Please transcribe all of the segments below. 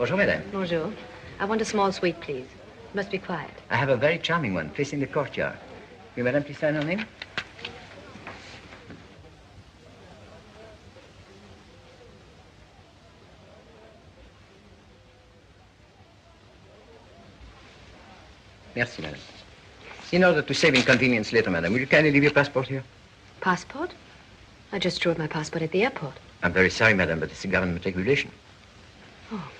Bonjour, madame. Bonjour. I want a small suite, please. Must be quiet. I have a very charming one, facing the courtyard. Will madame please sign her name? Merci, madame. In order to save inconvenience later, madame, will you kindly leave your passport here? Passport? I just drew up my passport at the airport. I'm very sorry, madame, but it's a government regulation. Oh.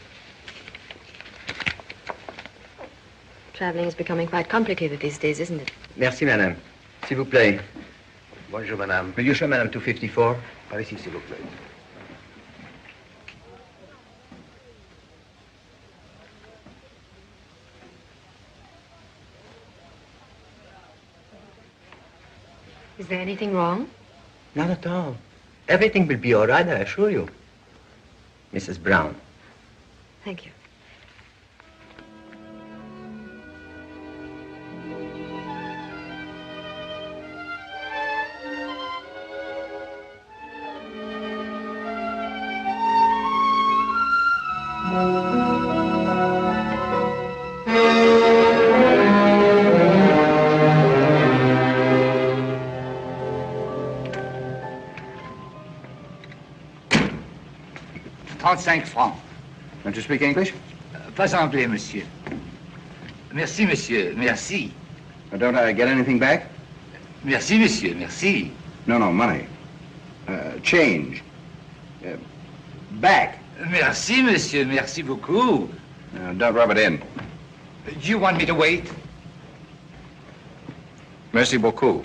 Traveling is becoming quite complicated these days, isn't it? Merci, madame. S'il vous plaît. Bonjour, madame. Will you show madame 254? Par ici, s'il vous plaît. Is there anything wrong? Not at all. Everything will be all right, I assure you. Mrs. Brown. Thank you. Francs. Don't you speak English? Pas anglais, monsieur. Merci, monsieur. Merci. Don't I get anything back? Merci, monsieur. Merci. No, money. Change. Back. Merci, monsieur. Merci beaucoup. Don't rub it in. Do you want me to wait? Merci beaucoup.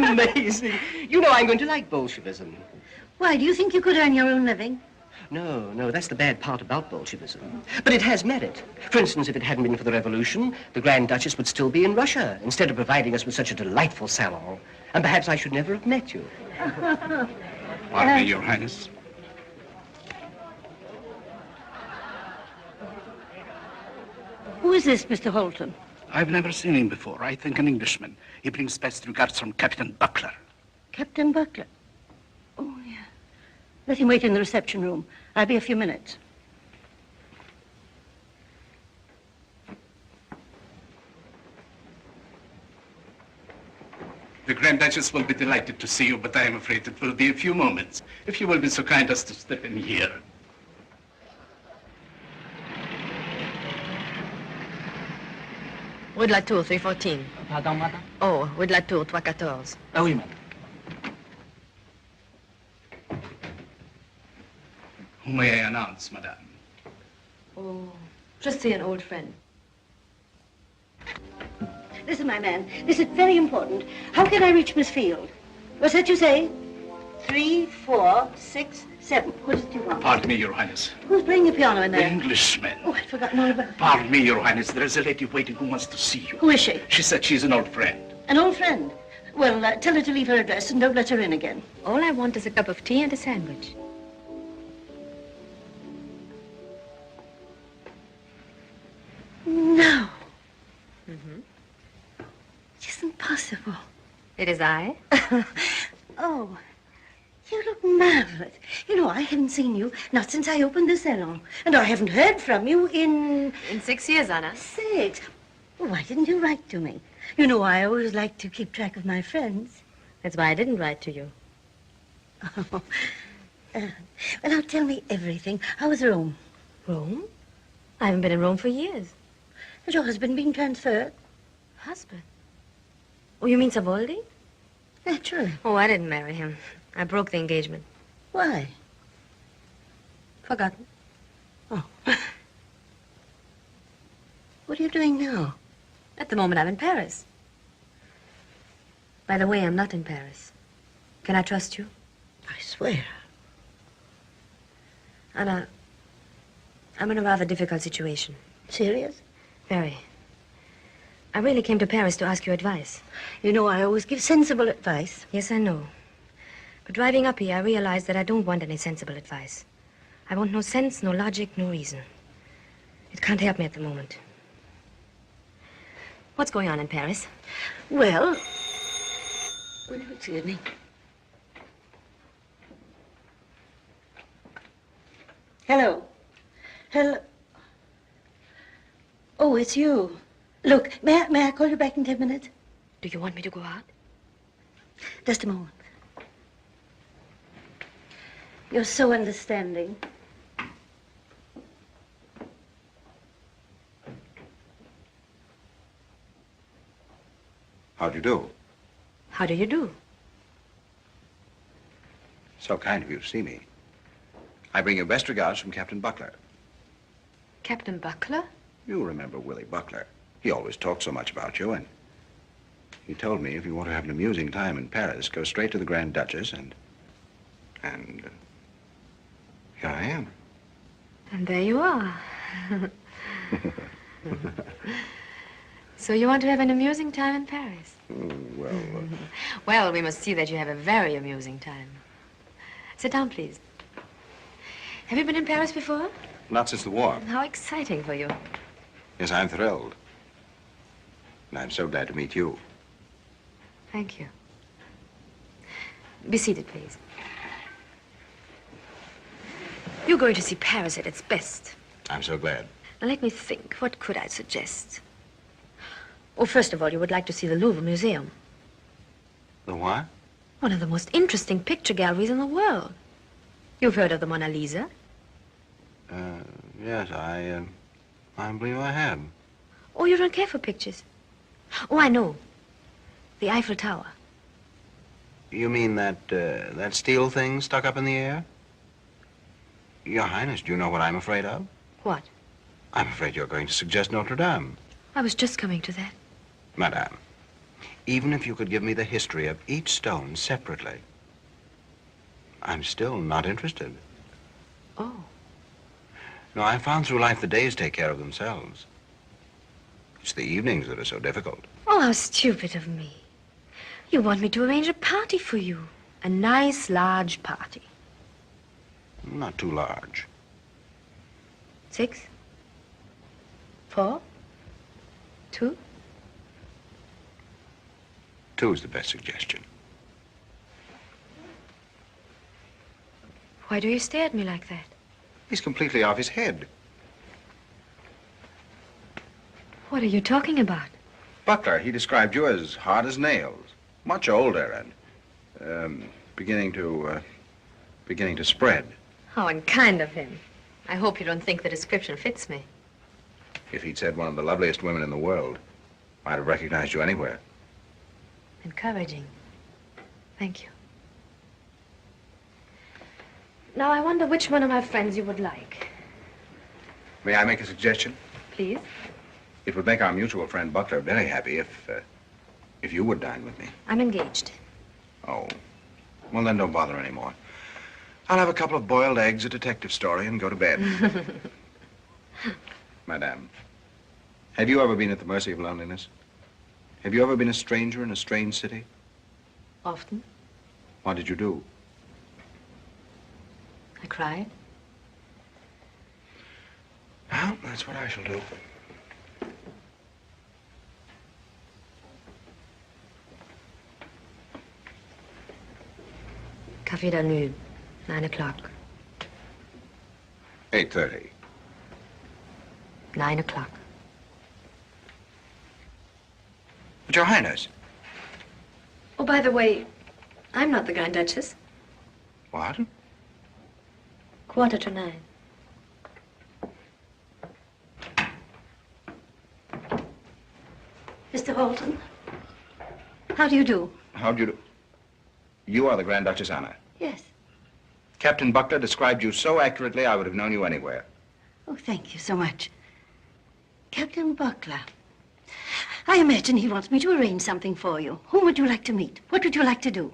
Amazing. You know I'm going to like Bolshevism. Why, do you think you could earn your own living? No, that's the bad part about Bolshevism. But it has merit. For instance, if it hadn't been for the revolution, the Grand Duchess would still be in Russia, instead of providing us with such a delightful salon. And perhaps I should never have met you. Pardon me, Your Highness. Who is this, Mr. Halton? I've never seen him before. I think an Englishman. He brings best regards from Captain Buckler. Captain Buckler? Oh, yeah. Let him wait in the reception room. I'll be a few minutes. The Grand Duchess will be delighted to see you, but I am afraid it will be a few moments. If you will be so kind as to step in here. Rue de la Tour, 314. Pardon, madame? Oh, Rue de la Tour, 314. Ah oui, madame. Who may I announce, madame? Oh, just see an old friend. Listen, my man, this is very important. How can I reach Miss Field? What's that you say? 3, 4, 6, 7. What is it you want? Pardon me, Your Highness. Who's playing the piano in The there? Englishman. Oh, I'd forgotten all about it. Pardon me, Your Highness. There is a lady waiting who wants to see you. Who is she? She said she's an old friend. An old friend. Well, tell her to leave her address and don't let her in again. All I want is a cup of tea and a sandwich. No. Mm-hmm. It isn't possible. It is I. Oh, You look marvelous. You know, I haven't seen you, not since I opened the salon. And I haven't heard from you in... In 6 years, Anna. 6. Well, why didn't you write to me? You know, I always like to keep track of my friends. That's why I didn't write to you. Oh. Well, now tell me everything. How was Rome? Rome? I haven't been in Rome for years. Has your husband been transferred? Husband? Oh, you mean Savoldi? Naturally. Oh, I didn't marry him. I broke the engagement. Why? Forgotten. Oh. What are you doing now? At the moment, I'm in Paris. By the way, I'm not in Paris. Can I trust you? I swear. Anna, I'm in a rather difficult situation. Serious? Very. I really came to Paris to ask your advice. You know, I always give sensible advice. Yes, I know. But driving up here, I realized that I don't want any sensible advice. I want no sense, no logic, no reason. It can't help me at the moment. What's going on in Paris? Well... Excuse me. Hello. Hello. Oh, it's you. Look, may I call you back in 10 minutes? Do you want me to go out? Just a moment. You're so understanding. How do you do? How do you do? So kind of you to see me. I bring you best regards from Captain Buckler. Captain Buckler? You remember Willie Buckler. He always talked so much about you, and he told me if you want to have an amusing time in Paris, go straight to the Grand Duchess and here I am. And there you are. So you want to have an amusing time in Paris? Well... Well, we must see that you have a very amusing time. Sit down, please. Have you been in Paris before? Not since the war. How exciting for you. Yes, I'm thrilled. And I'm so glad to meet you. Thank you. Be seated, please. You're going to see Paris at its best. I'm so glad. Now, let me think. What could I suggest? Oh, first of all, you would like to see the Louvre Museum. The what? One of the most interesting picture galleries in the world. You've heard of the Mona Lisa? Yes, I believe I have. Oh, you don't care for pictures? Oh, I know. The Eiffel Tower. You mean that steel thing stuck up in the air? Your Highness, do you know what I'm afraid of? What? I'm afraid you're going to suggest Notre Dame. I was just coming to that. Madame, even if you could give me the history of each stone separately, I'm still not interested. Oh. No, I've found through life the days take care of themselves. It's the evenings that are so difficult. Oh, how stupid of me. You want me to arrange a party for you. A nice, large party. Not too large. 6? 4? 2? 2 is the best suggestion. Why do you stare at me like that? He's completely off his head. What are you talking about? Buckler, he described you as hard as nails, much older and beginning to spread. How unkind of him. I hope you don't think the description fits me. If he'd said one of the loveliest women in the world, I'd have recognized you anywhere. Encouraging. Thank you. Now, I wonder which one of my friends you would like. May I make a suggestion? Please? It would make our mutual friend Buckler very happy if you would dine with me. I'm engaged. Oh. Well, then don't bother anymore. I'll have a couple of boiled eggs, a detective story, and go to bed. Madame, have you ever been at the mercy of loneliness? Have you ever been a stranger in a strange city? Often. What did you do? I cried. Well, that's what I shall do. Café Danube, 9 o'clock. 8:30. 9 o'clock. But, Your Highness. Oh, by the way, I'm not the Grand Duchess. What? 9:15. Mr. Halton, how do you do? How do you do? You are the Grand Duchess Anna. Yes. Captain Buckler described you so accurately, I would have known you anywhere. Oh, thank you so much. Captain Buckler. I imagine he wants me to arrange something for you. Whom would you like to meet? What would you like to do?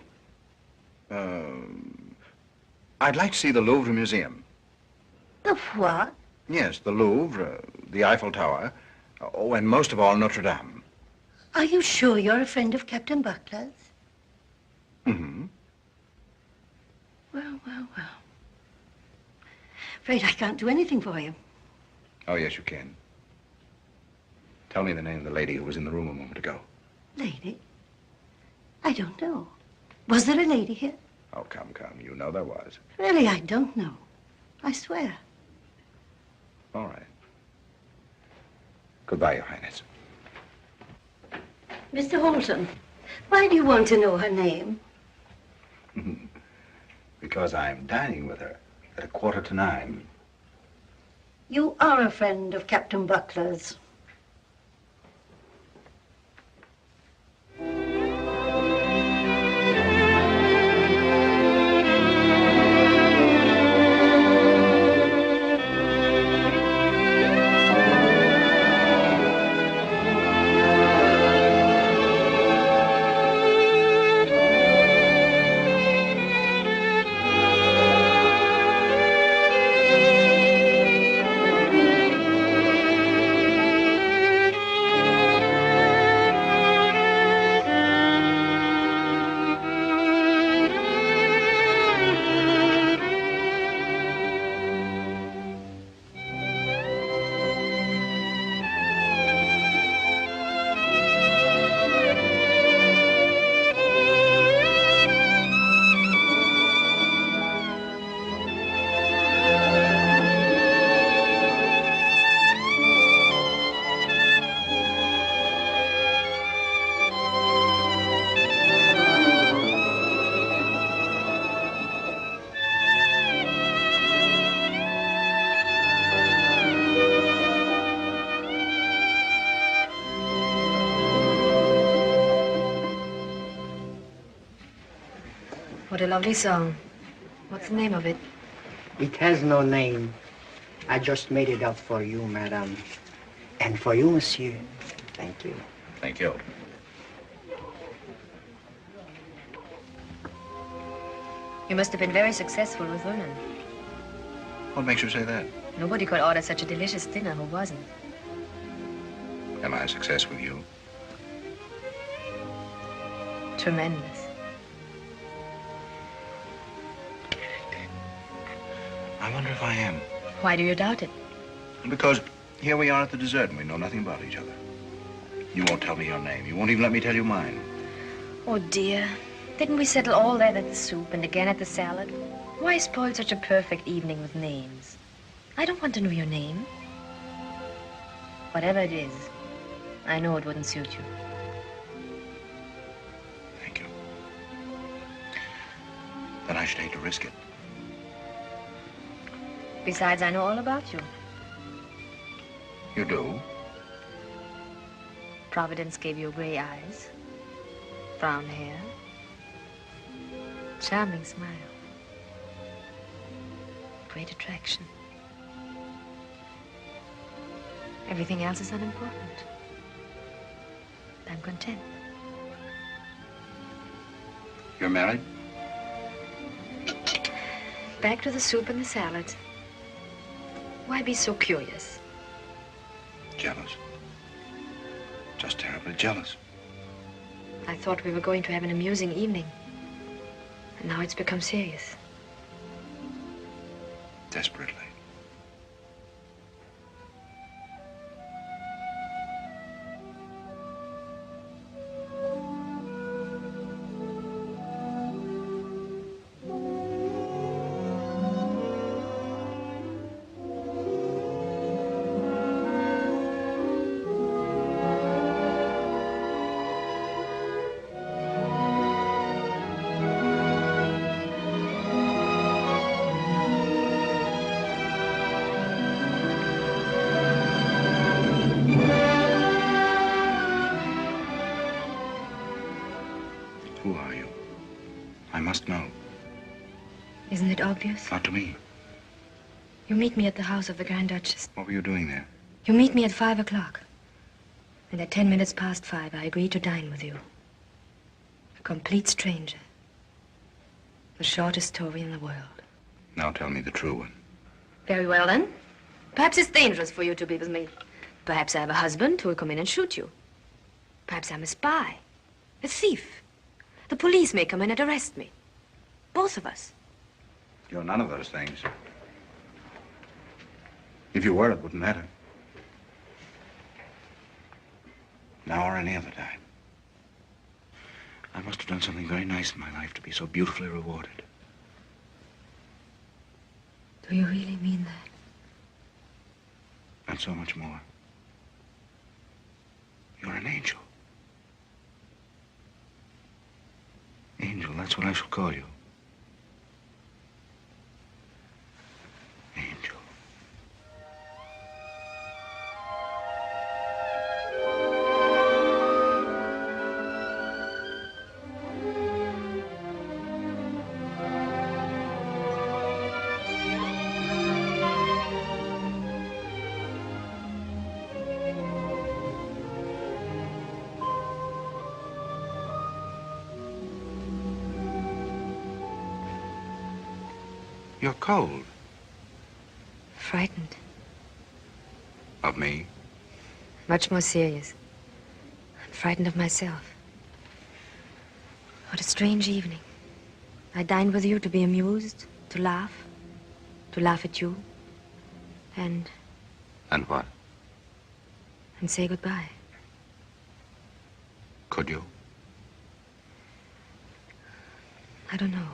I'd like to see the Louvre Museum. The what? Yes, the Louvre, the Eiffel Tower. Oh, and most of all, Notre Dame. Are you sure you're a friend of Captain Buckler's? Mm-hmm. Well. Afraid I can't do anything for you. Oh, yes, you can. Tell me the name of the lady who was in the room a moment ago. Lady? I don't know. Was there a lady here? Oh, come. You know there was. Really, I don't know. I swear. All right. Goodbye, Your Highness. Mr. Halton, why do you want to know her name? Because I'm dining with her at 9:15. You are a friend of Captain Buckler's. What a lovely song. What's the name of it? It has no name. I just made it up for you, madame. And for you, monsieur. Thank you. Thank you. You must have been very successful with women. What makes you say that? Nobody could order such a delicious dinner who wasn't. Am I a success with you? Tremendous. I wonder if I am. Why do you doubt it? Because here we are at the dessert and we know nothing about each other. You won't tell me your name. You won't even let me tell you mine. Oh, dear. Didn't we settle all that at the soup and again at the salad? Why spoil such a perfect evening with names? I don't want to know your name. Whatever it is, I know it wouldn't suit you. Thank you. Then I should hate to risk it. Besides, I know all about you. You do? Providence gave you gray eyes, brown hair, charming smile, great attraction. Everything else is unimportant. I'm content. You're married? Back to the soup and the salad. Why be so curious? Jealous. Just terribly jealous. I thought we were going to have an amusing evening. And now it's become serious. Desperately. Who are you? I must know. Isn't it obvious? Not to me. You meet me at the house of the Grand Duchess. What were you doing there? You meet me at 5 o'clock. And at 10 minutes past 5, I agree to dine with you. A complete stranger. The shortest story in the world. Now tell me the true one. Very well, then. Perhaps it's dangerous for you to be with me. Perhaps I have a husband who will come in and shoot you. Perhaps I'm a spy, a thief. The police may come in and arrest me. Both of us. You're none of those things. If you were, it wouldn't matter. Now or any other time. I must have done something very nice in my life to be so beautifully rewarded. Do you really mean that? And so much more. You're an angel. Angel, that's what I shall call you. Angel. You're cold. Frightened. Of me? Much more serious. I'm frightened of myself. What a strange evening. I dined with you to be amused, to laugh at you, and And what? say goodbye. Could you? I don't know.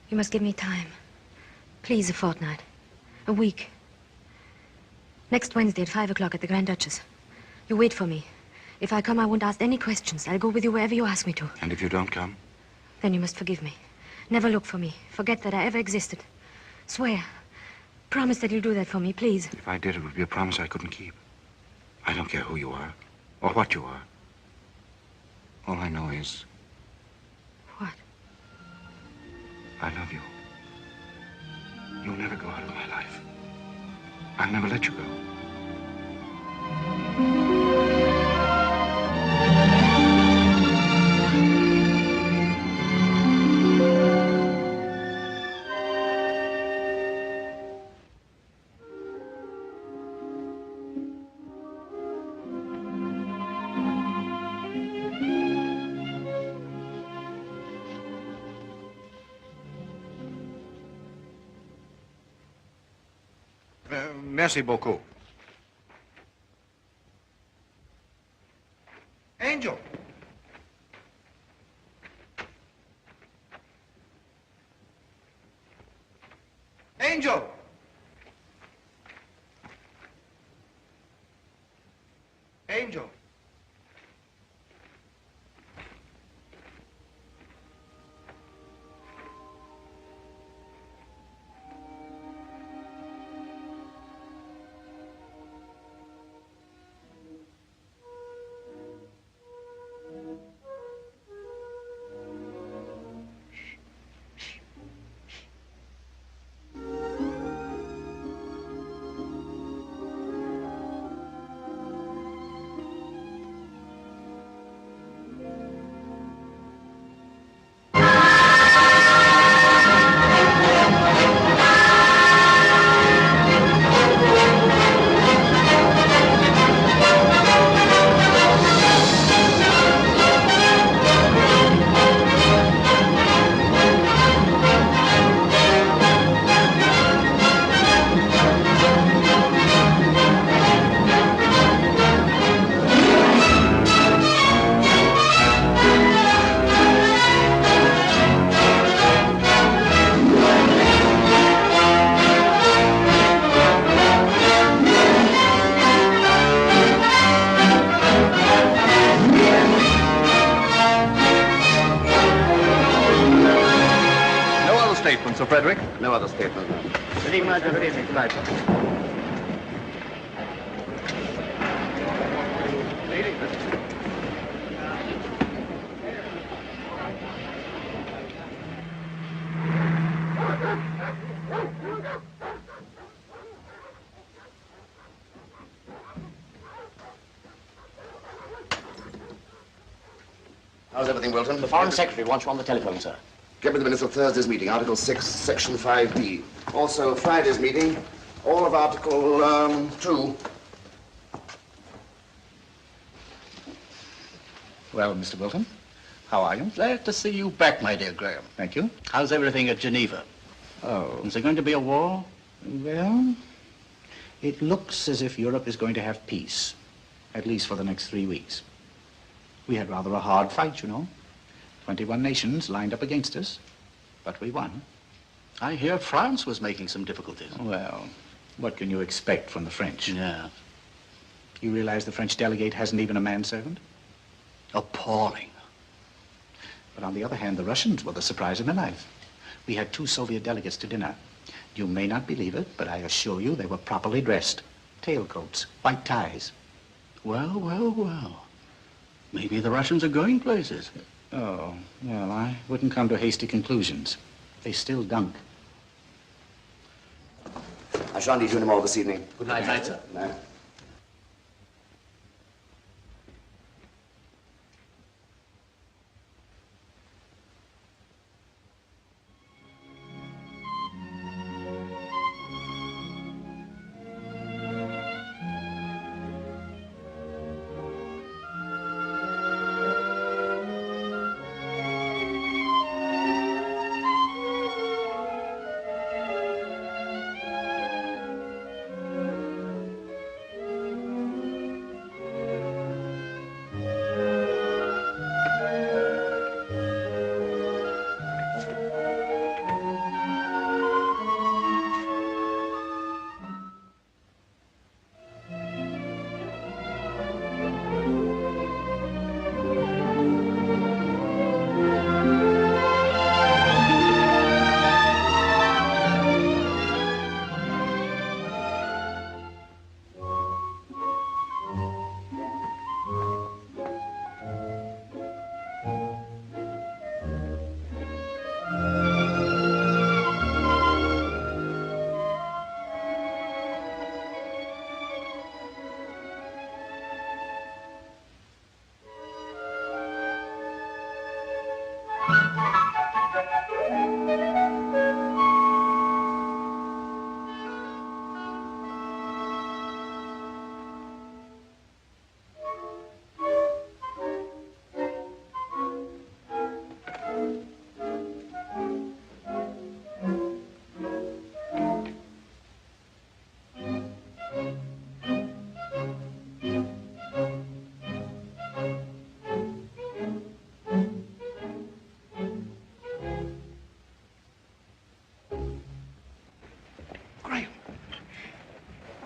You must give me time. Please, a fortnight. A week. Next Wednesday at 5 o'clock at the Grand Duchess. You wait for me. If I come, I won't ask any questions. I'll go with you wherever you ask me to. And if you don't come? Then you must forgive me. Never look for me. Forget that I ever existed. Swear. Promise that you'll do that for me, please. If I did, it would be a promise I couldn't keep. I don't care who you are, or what you are. All I know is... What? I love you. You'll never go out of my life. I'll never let you go. Merci beaucoup. Angel. Angel. Angel. Sir Frederick? No other statement. Good evening, Major. Good evening. Goodbye. How's everything, Wilton? The Foreign Secretary wants you on the telephone, sir. Get me the minutes of Thursday's meeting, Article 6, Section 5B. Also, Friday's meeting, all of Article 2. Well, Mr. Wilton, how are you? Glad to see you back, my dear Graham. Thank you. How's everything at Geneva? Oh. Is there going to be a war? Well, it looks as if Europe is going to have peace, at least for the next 3 weeks. We had rather a hard fight, you know. 21 nations lined up against us, but we won. I hear France was making some difficulties. Well, what can you expect from the French? Yeah. You realize the French delegate hasn't even a manservant? Appalling. But on the other hand, the Russians were the surprise of my life. We had 2 Soviet delegates to dinner. You may not believe it, but I assure you they were properly dressed. Tailcoats, white ties. Well, well, well. Maybe the Russians are going places. Oh, well, I wouldn't come to hasty conclusions. They still dunk. I shan't need you anymore this evening. Good night, night, sir. Good night.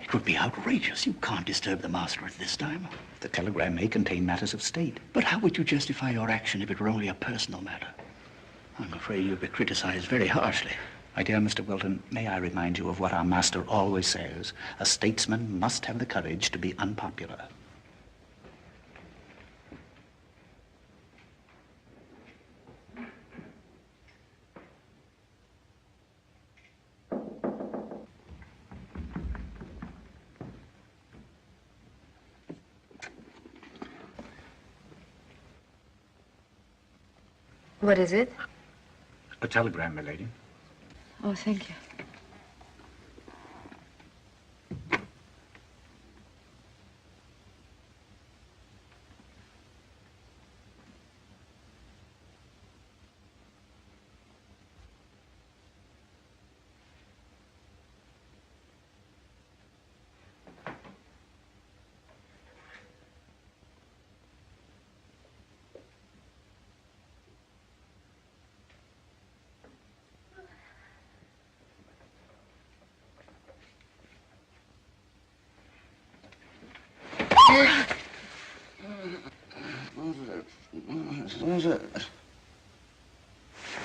It would be outrageous. You can't disturb the master at this time. The telegram may contain matters of state. But how would you justify your action if it were only a personal matter? I'm afraid you'll be criticized very harshly. My dear Mr. Wilton, may I remind you of what our master always says? A statesman must have the courage to be unpopular. What is it? A telegram, my lady. Oh, thank you.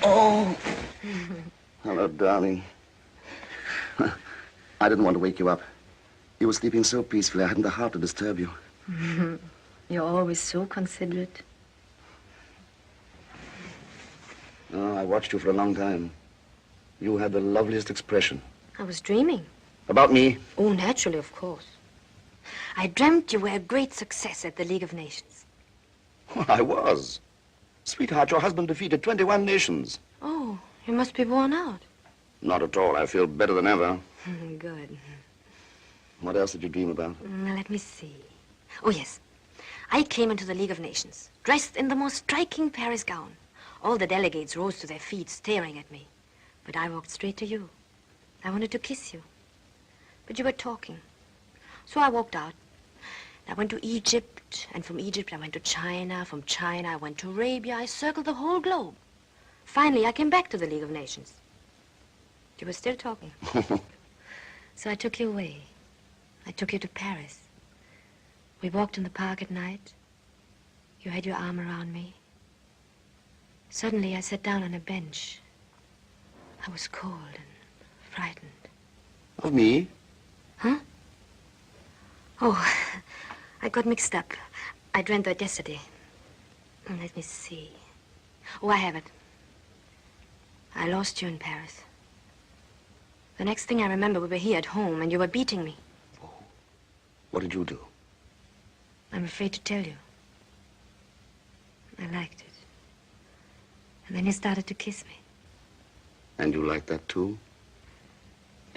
Oh! Hello, darling. I didn't want to wake you up. You were sleeping so peacefully, I hadn't the heart to disturb you. You're always so considerate. Oh, I watched you for a long time. You had the loveliest expression. I was dreaming. About me? Oh, naturally, of course. I dreamt you were a great success at the League of Nations. Well, I was. Sweetheart, your husband defeated 21 nations. Oh, you must be worn out. Not at all. I feel better than ever. Good. What else did you dream about? Now, let me see. Oh, yes. I came into the League of Nations, dressed in the most striking Paris gown. All the delegates rose to their feet, staring at me. But I walked straight to you. I wanted to kiss you. But you were talking. So I walked out. I went to Egypt, and from Egypt I went to China. From China I went to Arabia. I circled the whole globe. Finally, I came back to the League of Nations. You were still talking. So I took you away. I took you to Paris. We walked in the park at night. You had your arm around me. Suddenly, I sat down on a bench. I was cold and frightened. Of me? Huh? Oh, I got mixed up. I dreamt that yesterday. Let me see. Oh, I have it. I lost you in Paris. The next thing I remember, we were here at home, and you were beating me. Oh. What did you do? I'm afraid to tell you. I liked it. And then you started to kiss me. And you liked that, too?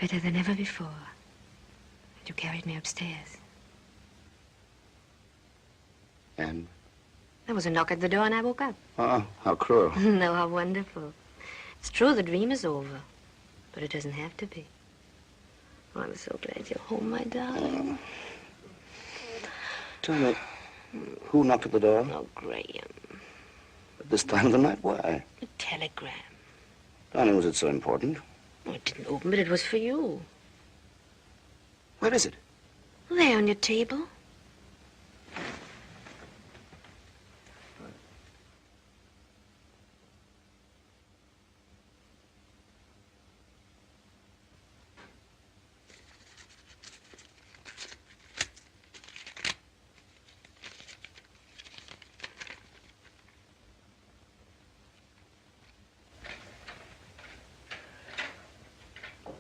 Better than ever before. And you carried me upstairs. And? There was a knock at the door, and I woke up. Ah, how cruel. No, how wonderful. It's true, the dream is over. But it doesn't have to be. Oh, I'm so glad you're home, my darling. Tell me, who knocked at the door? Oh, Graham. At this time of the night? Why? A telegram. Darling, was it so important? Oh, it didn't open, but it was for you. Where is it? There on your table.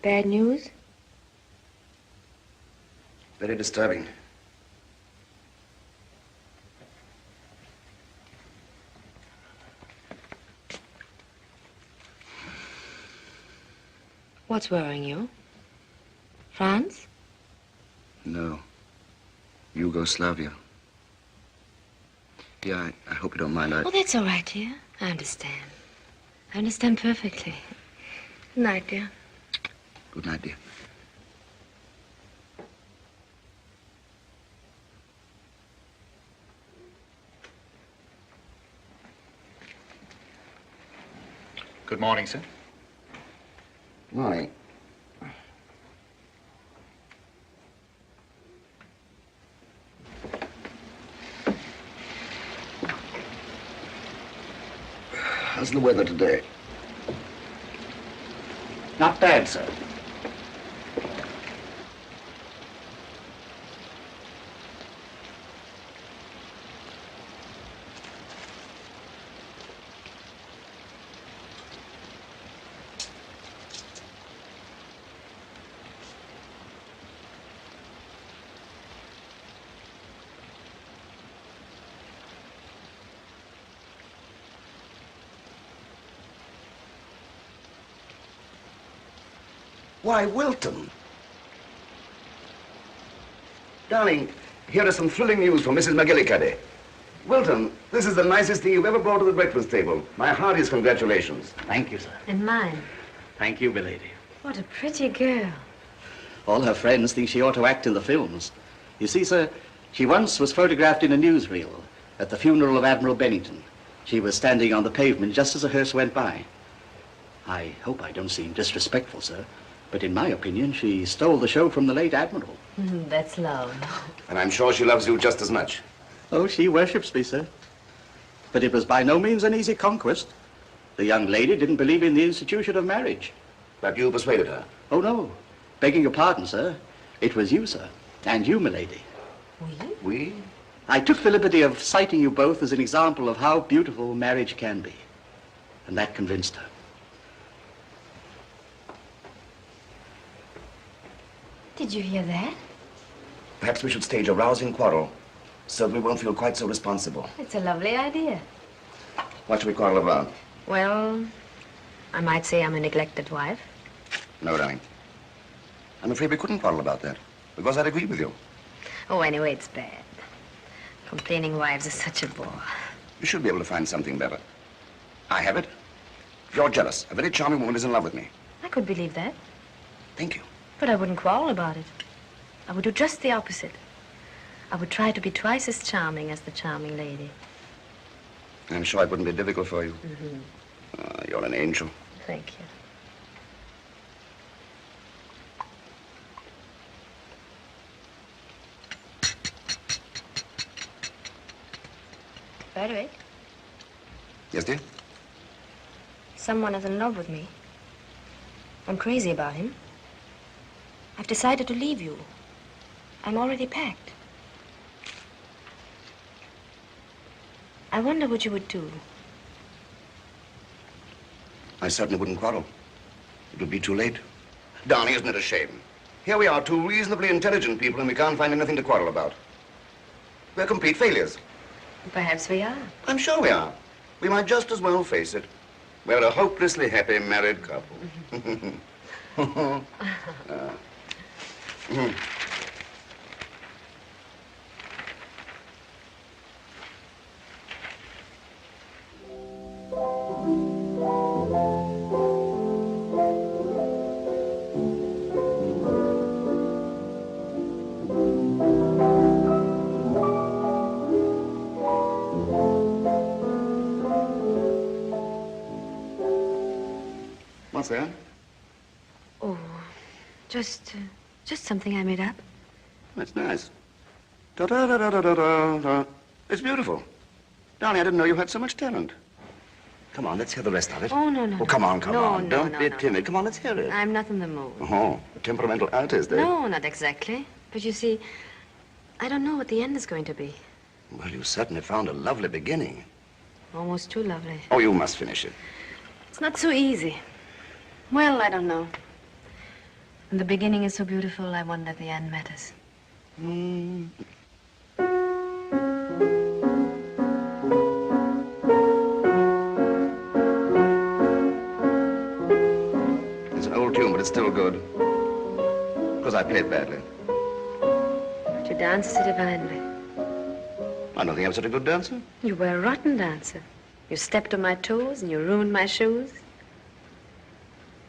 Bad news? Very disturbing. What's worrying you? France? No. Yugoslavia. Yeah, I hope you don't mind. Oh, that's all right, dear. I understand. I understand perfectly. Good night, dear. Good night, dear. Good morning, sir. Morning. How's the weather today? Not bad, sir. Why, Wilton. Darling, here is some thrilling news from Mrs. McGillicuddy. Wilton, this is the nicest thing you've ever brought to the breakfast table. My heartiest congratulations. Thank you, sir. And mine. Thank you, milady. What a pretty girl. All her friends think she ought to act in the films. You see, sir, she once was photographed in a newsreel at the funeral of Admiral Bennington. She was standing on the pavement just as a hearse went by. I hope I don't seem disrespectful, sir, but in my opinion, she stole the show from the late Admiral. That's love. And I'm sure she loves you just as much. Oh, she worships me, sir. But it was by no means an easy conquest. The young lady didn't believe in the institution of marriage. But you persuaded her? Oh, no. Begging your pardon, sir. It was you, sir. And you, milady. We? I took the liberty of citing you both as an example of how beautiful marriage can be. And that convinced her. Did you hear that? Perhaps we should stage a rousing quarrel so that we won't feel quite so responsible. It's a lovely idea. What should we quarrel about? Well, I might say I'm a neglected wife. No, darling. I'm afraid we couldn't quarrel about that, because I'd agree with you. Oh, anyway, it's bad. Complaining wives are such a bore. You should be able to find something better. I have it. You're jealous. A very charming woman is in love with me. I could believe that. Thank you. But I wouldn't quarrel about it. I would do just the opposite. I would try to be twice as charming as the charming lady. I'm sure it wouldn't be difficult for you. Mm-hmm. You're an angel. Thank you. Frederick, Yes, dear? someone is in love with me. I'm crazy about him. I've decided to leave you. I'm already packed. I wonder what you would do. I certainly wouldn't quarrel. It would be too late. Darling, isn't it a shame? Here we are, two reasonably intelligent people, and we can't find anything to quarrel about. We're complete failures. Perhaps we are. I'm sure we are. We might just as well face it. We're a hopelessly happy married couple. What's that? Oh, just something I made up. That's nice. Da-da-da-da-da-da-da. It's beautiful. Darling, I didn't know you had so much talent. Come on, let's hear the rest of it. Oh, no, no. Oh, come on, come on. No, Don't be timid. Come on, let's hear it. I'm not in the mood. Oh, a temperamental artist, eh? No, not exactly. But you see, I don't know what the end is going to be. Well, you certainly found a lovely beginning. Almost too lovely. Oh, you must finish it. It's not so easy. Well, I don't know. When the beginning is so beautiful, I wonder if the end matters. It's an old tune, but it's still good. Because I played badly. But you danced so divinely. I don't think I'm such a good dancer. You were a rotten dancer. You stepped on my toes and you ruined my shoes.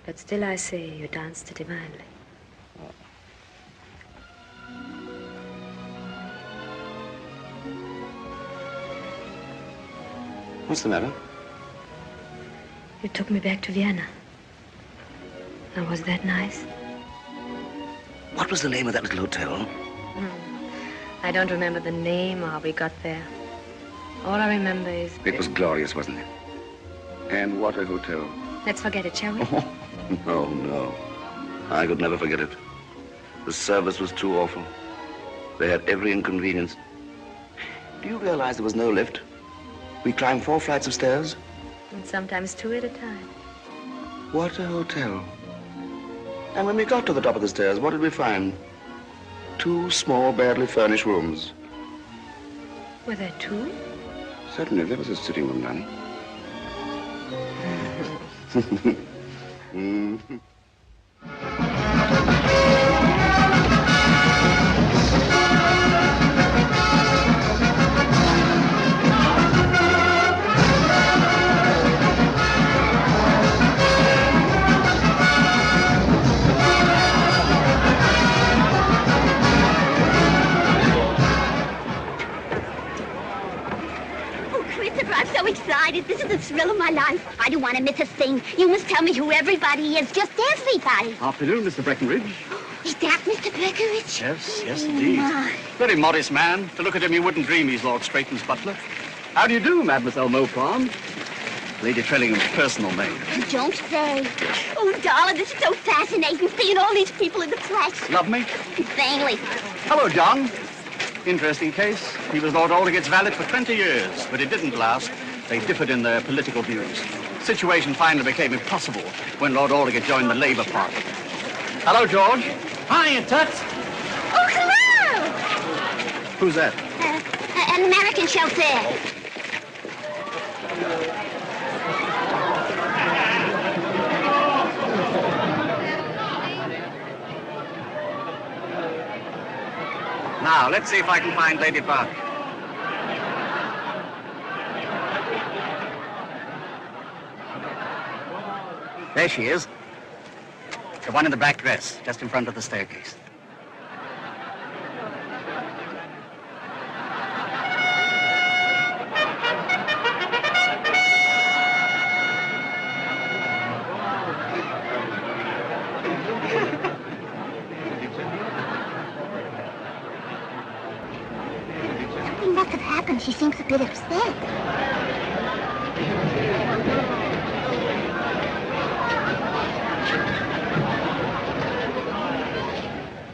But still I say you danced divinely. What's the matter? You took me back to Vienna. Now, was that nice? What was the name of that little hotel? I don't remember the name or how we got there. All I remember is... It was glorious, wasn't it? And what a hotel. Let's forget it, shall we? Oh, no. I could never forget it. The service was too awful. They had every inconvenience. Do you realize there was no lift? We climbed 4 flights of stairs. And sometimes 2 at a time. What a hotel. And when we got to the top of the stairs, what did we find? 2 small, badly furnished rooms. Were there 2? Certainly, there was a sitting room, darling. I'm so excited. This is the thrill of my life. I don't want to miss a thing. You must tell me who everybody is. Just everybody. Afternoon, Mr. Breckenridge. Is that Mr. Breckenridge? Yes, indeed. My. Very modest man. To look at him, you wouldn't dream he's Lord Straighton's butler. How do you do, Mademoiselle Maupron? Lady Trellingham's personal maid. You don't say. Oh, darling, this is so fascinating, seeing all these people in the flesh. Love me? Vainly. Hello, John. Interesting case. He was Lord Aldergate's valet for 20 years, but it didn't last. They differed in their political views. The situation finally became impossible when Lord Aldgate joined the Labour Party. Hello, George. Hiya, Toots. Oh, hello! Who's that? An American chauffeur. Now, let's see if I can find Lady Barker. There she is. The one in the black dress, just in front of the staircase. Something must have happened. She seems a bit upset.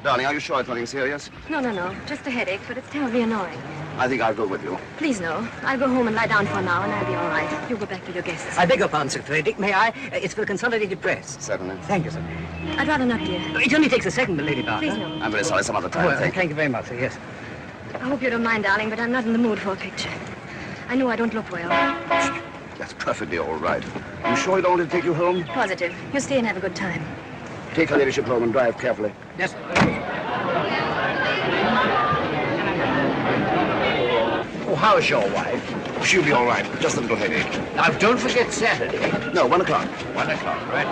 Darling, are you sure it's nothing serious? No. Just a headache, but it's terribly annoying. I think I'll go with you. Please, no. I'll go home and lie down for an hour, and I'll be all right. You go back with your guests. I beg your pardon, Sir Frederick. May I? It's for the Consolidated Press. Certainly. Thank you, sir. I'd rather not, dear. It only takes a second, Lady Barker. Please, no. I'm very sorry, some other time. Well, thank you very much, sir, yes. I hope you don't mind, darling, but I'm not in the mood for a picture. I know I don't look well. That's perfectly all right. You sure you don't want to take you home? Positive. You stay and have a good time. Take her ladyship home and drive carefully. Yes, sir. Oh, how's your wife? She'll be all right. Just a little headache. Now, don't forget Saturday. No, 1 o'clock. 1 o'clock, right?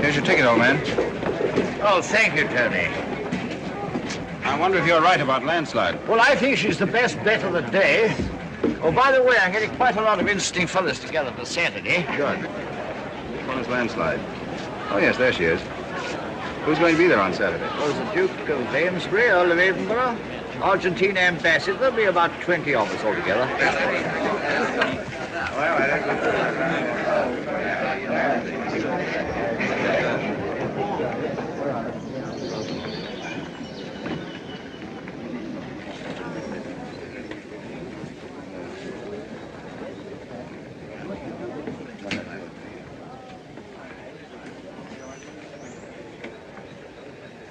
Here's your ticket, old man. Oh, thank you, Tony. I wonder if you're right about landslide. Well, I think she's the best bet of the day. Oh, by the way, I'm getting quite a lot of interesting fellas together for Saturday. Good. Which one is landslide? Oh, yes, there she is. Who's going to be there on Saturday? Well, the Duke of Amesbury, Earl of Edinburgh, Argentine ambassador. There'll be about 20 of us altogether.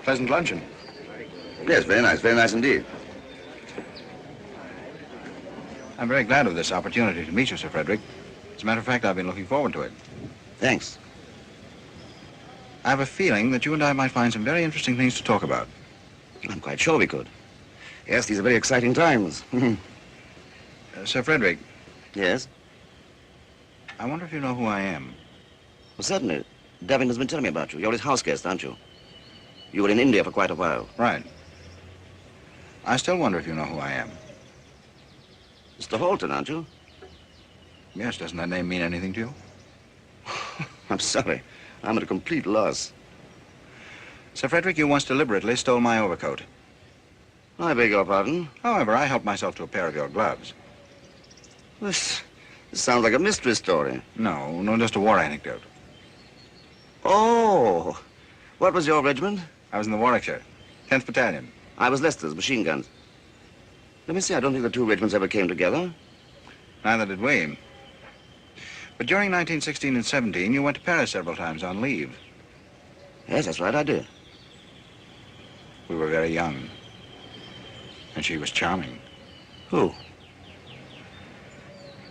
Pleasant luncheon. Yes, very nice indeed. I'm very glad of this opportunity to meet you, Sir Frederick. As a matter of fact, I've been looking forward to it. Thanks. I have a feeling that you and I might find some very interesting things to talk about. I'm quite sure we could. Yes, these are very exciting times. Sir Frederick. Yes? I wonder if you know who I am. Well, certainly. Davin has been telling me about you. You're his house guest, aren't you? You were in India for quite a while. Right. I still wonder if you know who I am. Mr. Halton, aren't you? Yes, doesn't that name mean anything to you? I'm sorry. I'm at a complete loss. Sir Frederick, you once deliberately stole my overcoat. I beg your pardon? However, I helped myself to a pair of your gloves. This sounds like a mystery story. No, just a war anecdote. Oh! What was your regiment? I was in the Warwickshire, 10th Battalion. I was Leicester's, machine guns. Let me see, I don't think the two regiments ever came together. Neither did we. But during 1916 and 17, you went to Paris several times on leave. Yes, that's right, I did. We were very young. And she was charming. Who?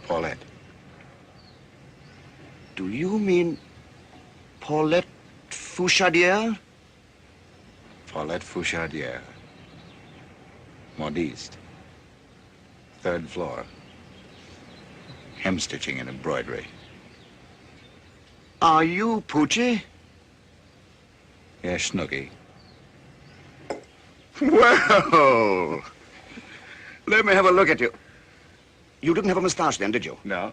Paulette. Do you mean Paulette Fouchadière? Paulette Fouchadière. Modiste. 3rd floor. Hemstitching and embroidery. Are you Poochie? Yes, Snooky. Well, let me have a look at you. You didn't have a moustache then, did you? No.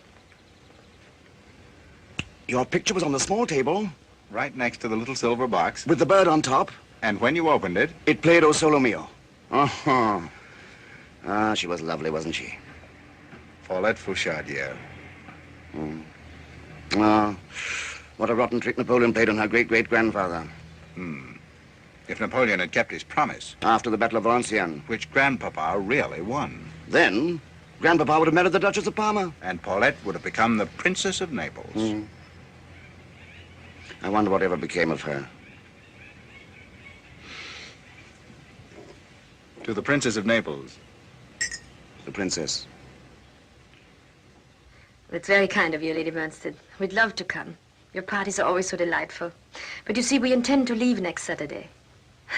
Your picture was on the small table. Right next to the little silver box. With the bird on top. And when you opened it... It played O Solo Mio. Uh-huh. Ah, she was lovely, wasn't she? Paulette Fouchadière. Ah, what a rotten trick Napoleon played on her great-great-grandfather. If Napoleon had kept his promise... After the Battle of Valenciennes. Which Grandpapa really won. Then, Grandpapa would have married the Duchess of Parma. And Paulette would have become the Princess of Naples. I wonder whatever became of her. To the Princess of Naples. The princess. It's very kind of you, Lady Bernstein. We'd love to come. Your parties are always so delightful. But you see, we intend to leave next Saturday.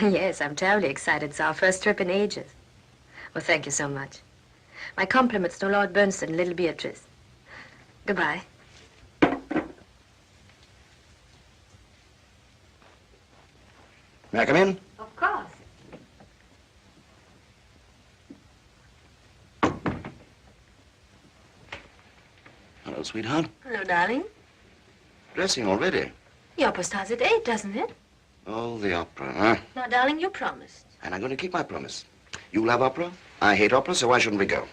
Yes, I'm terribly excited. It's our first trip in ages. Well, thank you so much. My compliments to Lord Bernstein and little Beatrice. Goodbye. May I come in? Of course. Hello, sweetheart. Hello, darling. Dressing already? The opera starts at 8, doesn't it? Oh, the opera, huh? Now, darling, you promised. And I'm going to keep my promise. You love opera. I hate opera, so why shouldn't we go?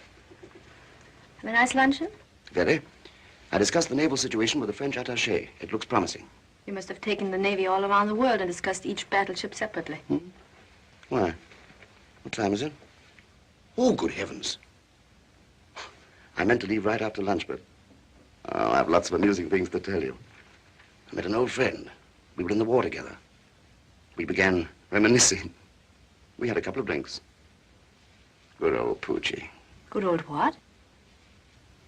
Have a nice luncheon? Very. I discussed the naval situation with the French attaché. It looks promising. You must have taken the Navy all around the world and discussed each battleship separately. Why? What time is it? Oh, good heavens. I meant to leave right after lunch, but I have lots of amusing things to tell you. I met an old friend. We were in the war together. We began reminiscing. We had a couple of drinks. Good old Poochie. Good old what?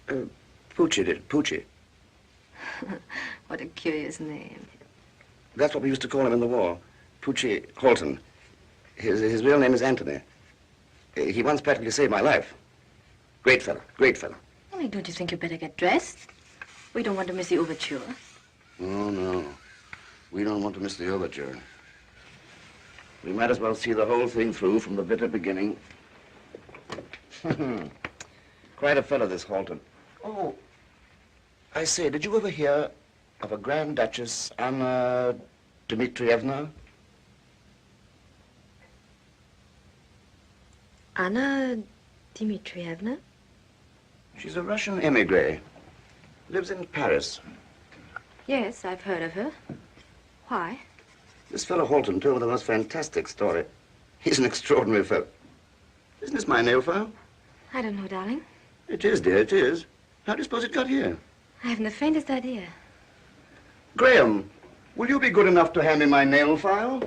Poochie did. Poochie. What a curious name. That's what we used to call him in the war. Poochie Halton. His real name is Anthony. He once practically saved my life. Great fellow, great fellow. Well, don't you think you better get dressed? We don't want to miss the overture. Oh, no. We don't want to miss the overture. We might as well see the whole thing through from the bitter beginning. Quite a fellow, this Halton. Oh, I say, did you ever hear of a Grand Duchess, Anna Dmitrievna? Anna Dmitrievna? She's a Russian emigre. Lives in Paris. Yes, I've heard of her. Why? This fellow Halton told me the most fantastic story. He's an extraordinary fellow. Isn't this my nail file? I don't know, darling. It is, dear, it is. How do you suppose it got here? I haven't the faintest idea. Graham, will you be good enough to hand me my nail file?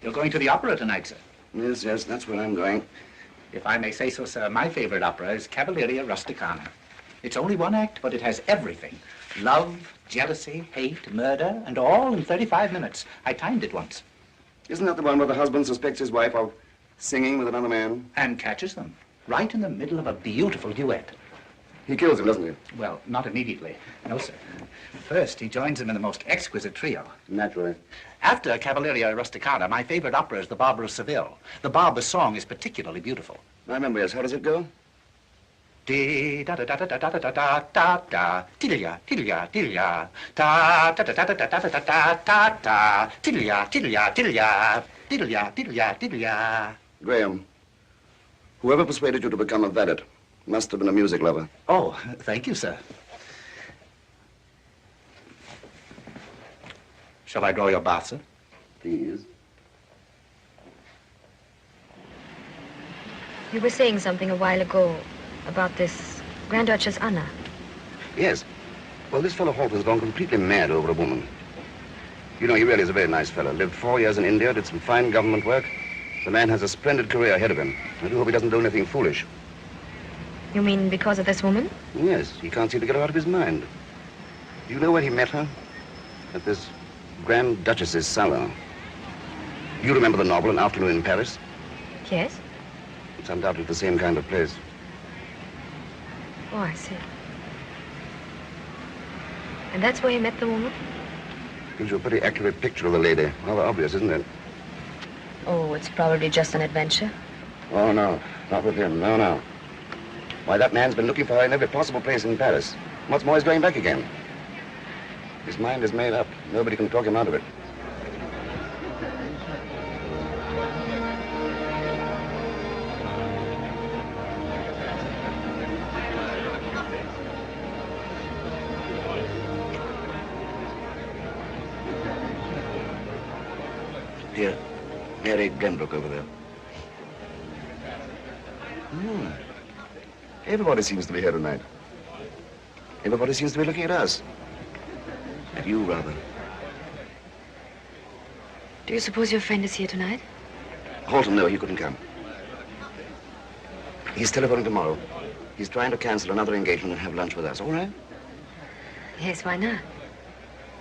You're going to the opera tonight, sir? Yes, yes, that's where I'm going. If I may say so, sir, my favorite opera is Cavalleria Rusticana. It's only one act, but it has everything. Love, jealousy, hate, murder, and all in 35 minutes. I timed it once. Isn't that the one where the husband suspects his wife of singing with another man? And catches them, right in the middle of a beautiful duet. He kills him, doesn't he? Well, not immediately. No, sir. First, he joins them in the most exquisite trio. Naturally. After Cavalleria Rusticana, my favorite opera is The Barber of Seville. The barber's song is particularly beautiful. I remember, yes. How does it go? Dee da da da da da da da da da da tilia tilia tilia da da da da da da da da da da da tilia tilia tilia tilia tilia tilia. Graham, whoever persuaded you to become a valet must have been a music lover. Oh, thank you, sir. Shall I draw your bath, sir? Please. You were saying something a while ago about this Grand Duchess Anna. Yes. Well, this fellow Halton's gone completely mad over a woman. You know, he really is a very nice fellow. Lived 4 years in India, did some fine government work. The man has a splendid career ahead of him. I do hope he doesn't do anything foolish. You mean because of this woman? Yes, he can't seem to get her out of his mind. Do you know where he met her? At this Grand Duchess's salon. You remember the novel, An Afternoon in Paris? Yes. It's undoubtedly the same kind of place. Oh, I see. And that's where you met the woman? Gives you a pretty accurate picture of the lady. Rather obvious, isn't it? Oh, it's probably just an adventure. Oh, no. Not with him. No, no. Why, that man's been looking for her in every possible place in Paris. What's more, he's going back again. His mind is made up. Nobody can talk him out of it. Dear, Mary Glenbrook over there. Everybody seems to be here tonight. Everybody seems to be looking at us. At you, rather. Do you suppose your friend is here tonight? Halton, no, he couldn't come. He's telephoning tomorrow. He's trying to cancel another engagement and have lunch with us, all right? Yes, why not?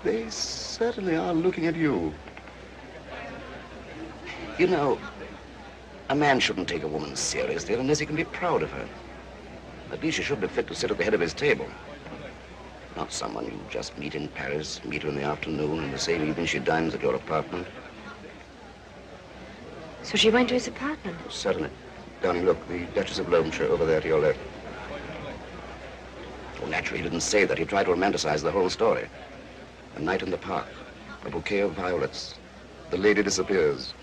They certainly are looking at you. You know, a man shouldn't take a woman seriously unless he can be proud of her. At least she should be fit to sit at the head of his table. Not someone you just meet in Paris, meet her in the afternoon, and the same evening she dines at your apartment. So she went to his apartment? Certainly. Darling, look, the Duchess of Loamshire over there to your left. Oh, naturally, he didn't say that. He tried to romanticize the whole story. A night in the park, a bouquet of violets. The lady disappears.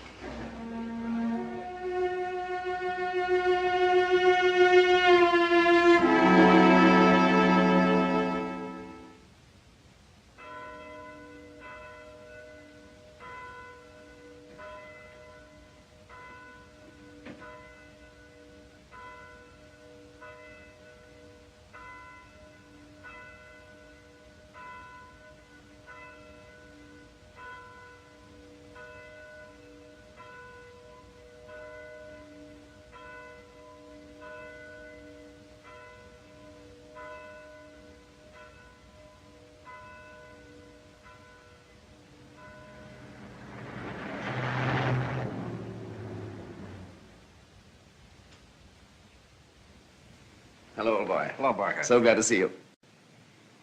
Hello, old boy. Hello, Barker. So glad to see you.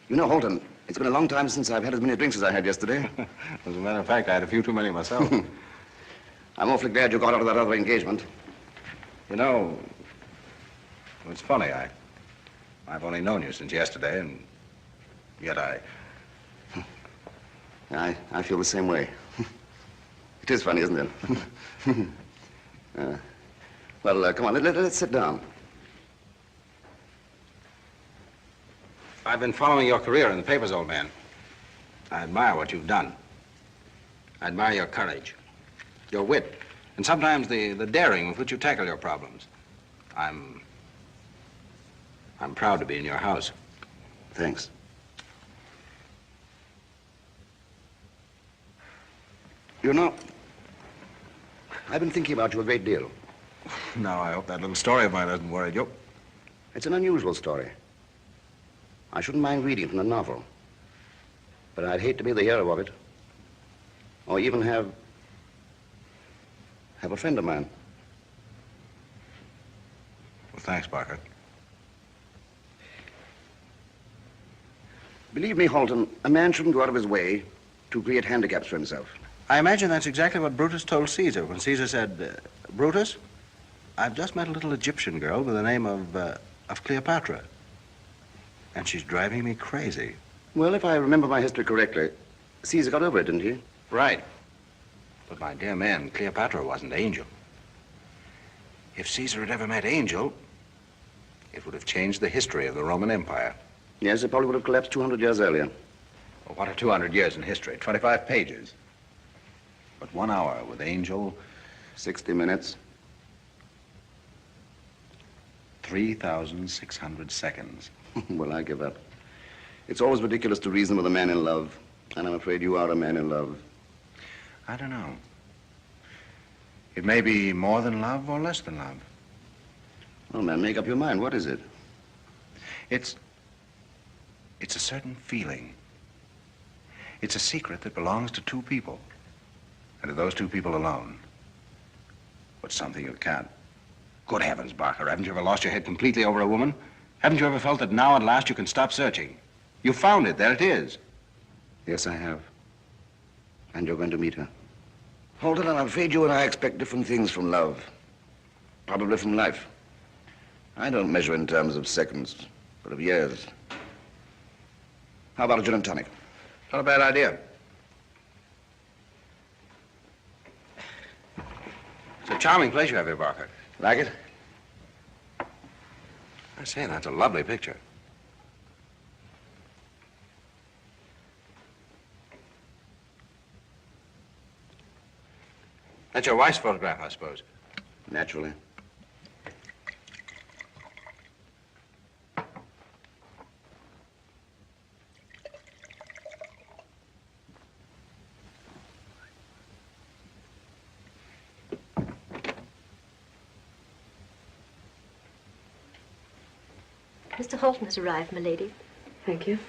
You know, Halton, it's been a long time since I've had as many drinks as I had yesterday. As a matter of fact, I had a few too many myself. I'm awfully glad you got out of that other engagement. You know, it's funny. I've only known you since yesterday, and yet I feel the same way. It is funny, isn't it? Well, come on, let's sit down. I've been following your career in the papers, old man. I admire what you've done. I admire your courage, your wit, and sometimes the daring with which you tackle your problems. I'm proud to be in your house. Thanks. You know, I've been thinking about you a great deal. Now, I hope that little story of mine hasn't worried you. It's an unusual story. I shouldn't mind reading it in a novel. But I'd hate to be the hero of it. Or even have a friend of mine. Well, thanks, Barker. Believe me, Halton, a man shouldn't go out of his way to create handicaps for himself. I imagine that's exactly what Brutus told Caesar when Caesar said, Brutus, I've just met a little Egyptian girl with the name of Cleopatra. And she's driving me crazy. Well, if I remember my history correctly, Caesar got over it, didn't he? Right. But my dear man, Cleopatra wasn't Angel. If Caesar had ever met Angel, it would have changed the history of the Roman Empire. Yes, it probably would have collapsed 200 years earlier. Well, what are 200 years in history? 25 pages. But 1 hour with Angel... 60 minutes. 3,600 seconds. Well, I give up. It's always ridiculous to reason with a man in love. And I'm afraid you are a man in love. I don't know. It may be more than love or less than love. Well, man, make up your mind. What is it? It's a certain feeling. It's a secret that belongs to two people. And to those two people alone. But something you can't. Good heavens, Barker, haven't you ever lost your head completely over a woman? Haven't you ever felt that now at last you can stop searching? You found it, there it is. Yes, I have. And you're going to meet her. Halton, I'm afraid you and I expect different things from love. Probably from life. I don't measure in terms of seconds, but of years. How about a gin and tonic? Not a bad idea. It's a charming place you have here, Barker. Like it? I say, that's a lovely picture. That's your wife's photograph, I suppose. Naturally. Mr. Halton has arrived, my lady. Thank you.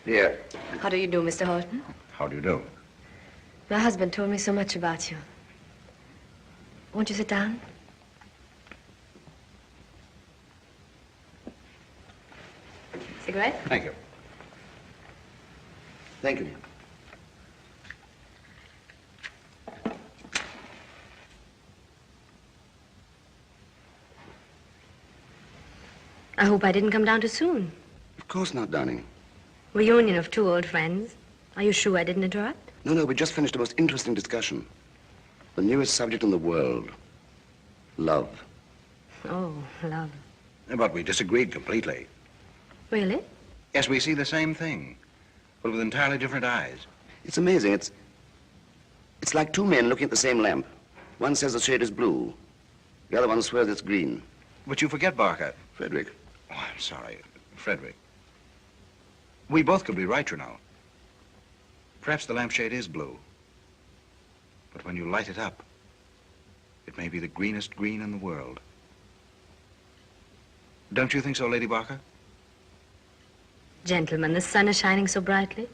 Here. How do you do, Mr. Halton? How do you do? My husband told me so much about you. Won't you sit down? Cigarette? Thank you. Thank you. I hope I didn't come down too soon. Of course not, darling. Reunion of two old friends. Are you sure I didn't interrupt? No, we just finished a most interesting discussion. The newest subject in the world. Love. Oh, love. But we disagreed completely. Really? Yes, we see the same thing, but with entirely different eyes. It's amazing. It's like two men looking at the same lamp. One says the shade is blue. The other one swears it's green. But you forget, Barker. Frederick. Oh, I'm sorry. Frederick. We both could be right, you know. Perhaps the lampshade is blue. But when you light it up, it may be the greenest green in the world. Don't you think so, Lady Barker? Gentlemen, the sun is shining so brightly.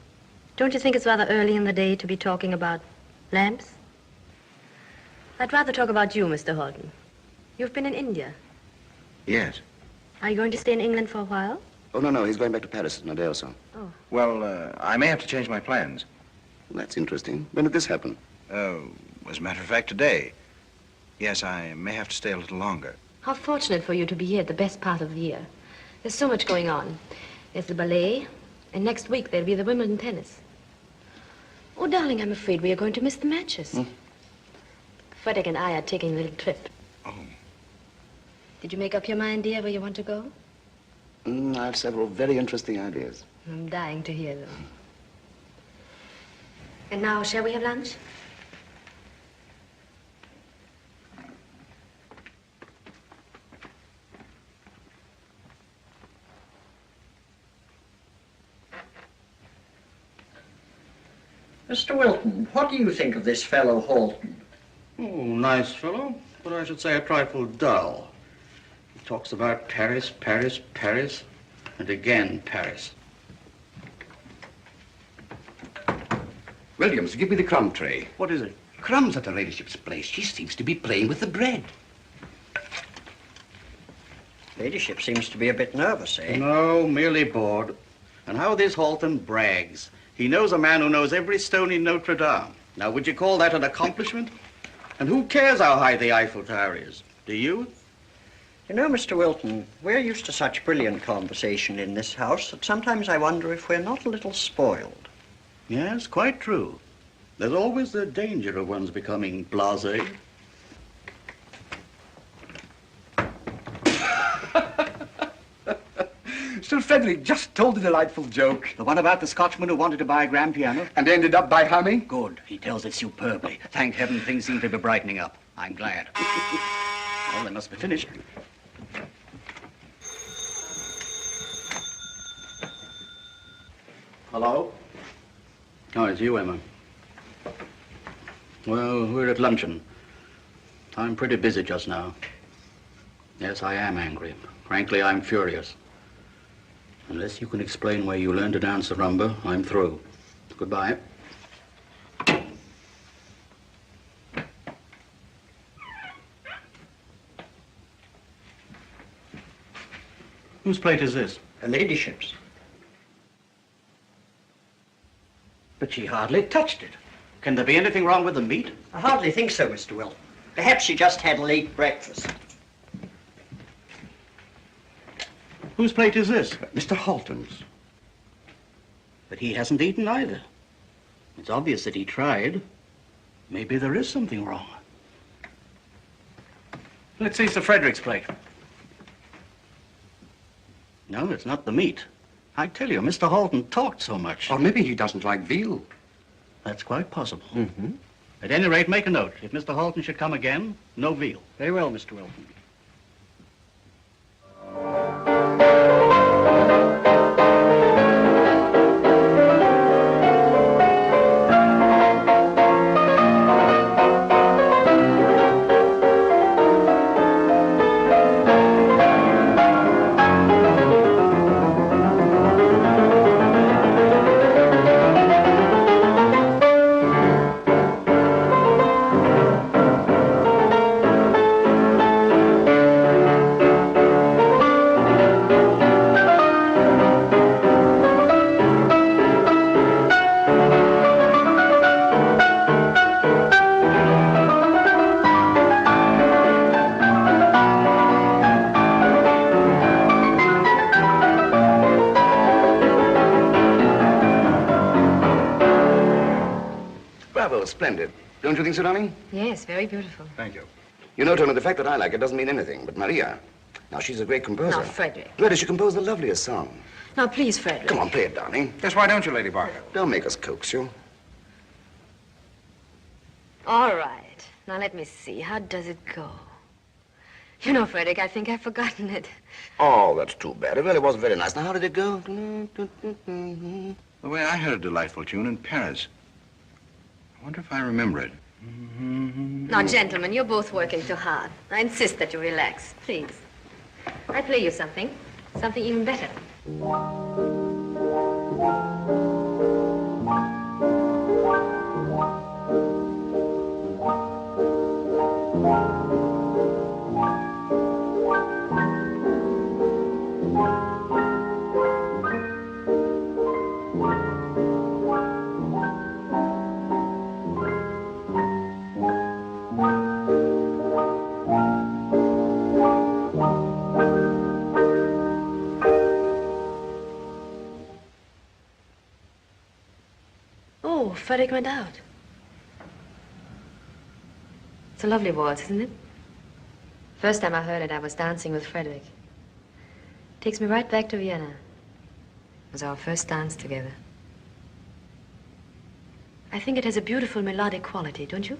Don't you think it's rather early in the day to be talking about lamps? I'd rather talk about you, Mr. Halton. You've been in India. Yes. Are you going to stay in England for a while? Oh, no, he's going back to Paris in a day or so. Oh. Well, I may have to change my plans. Well, that's interesting. When did this happen? As a matter of fact, today. Yes, I may have to stay a little longer. How fortunate for you to be here at the best part of the year. There's so much going on. There's the ballet, and next week there'll be the Wimbledon tennis. Oh, darling, I'm afraid we are going to miss the matches. Frederick and I are taking a little trip. Oh. Did you make up your mind, dear, where you want to go? I have several very interesting ideas. I'm dying to hear them. And now, shall we have lunch? Mr. Wilton, what do you think of this fellow Halton? Oh, nice fellow, but I should say a trifle dull. He talks about Paris, Paris, Paris, and again Paris. Williams, give me the crumb tray. What is it? Crumbs at her ladyship's place. She seems to be playing with the bread. Ladyship seems to be a bit nervous, eh? No, merely bored. And how this Halton brags. He knows a man who knows every stone in Notre Dame. Now, would you call that an accomplishment? And who cares how high the Eiffel Tower is? Do you? You know, Mr. Wilton, we're used to such brilliant conversation in this house that sometimes I wonder if we're not a little spoiled. Yes, quite true. There's always the danger of one's becoming blasé. Sir Frederick just told a delightful joke. The one about the Scotchman who wanted to buy a grand piano? And ended up by humming? Good. He tells it superbly. Thank heaven things seem to be brightening up. I'm glad. Well, they must be finished. Hello? Oh, it's you, Emma. Well, we're at luncheon. I'm pretty busy just now. Yes, I am angry. Frankly, I'm furious. Unless you can explain where you learned to dance the rumba, I'm through. Goodbye. Whose plate is this? Her ladyship's. But she hardly touched it. Can there be anything wrong with the meat? I hardly think so, Mr. Wilton. Perhaps she just had a late breakfast. Whose plate is this? Mr. Halton's. But he hasn't eaten either. It's obvious that he tried. Maybe there is something wrong. Let's see Sir Frederick's plate. No, it's not the meat. I tell you, Mr. Halton talked so much. Or maybe he doesn't like veal. That's quite possible. Mm-hmm. At any rate, make a note. If Mr. Halton should come again, no veal. Very well, Mr. Wilton. Splendid. Don't you think so, darling? Yes, very beautiful. Thank you. You know, Tony, the fact that I like it doesn't mean anything. But Maria, now she's a great composer. Now, Frederick. Really, she composed the loveliest song. Now, please, Frederick. Come on, play it, darling. Yes, why don't you, Lady Barker? Don't make us coax you. All right. Now, let me see. How does it go? You know, Frederick, I think I've forgotten it. Oh, that's too bad. It really was very nice. Now, how did it go? The way I heard a delightful tune in Paris. I wonder if I remember it. Now, gentlemen, you're both working too hard. I insist that you relax, please. I play you something even better. Frederick went out. It's a lovely waltz, isn't it? First time I heard it, I was dancing with Frederick. Takes me right back to Vienna. It was our first dance together. I think it has a beautiful melodic quality, don't you?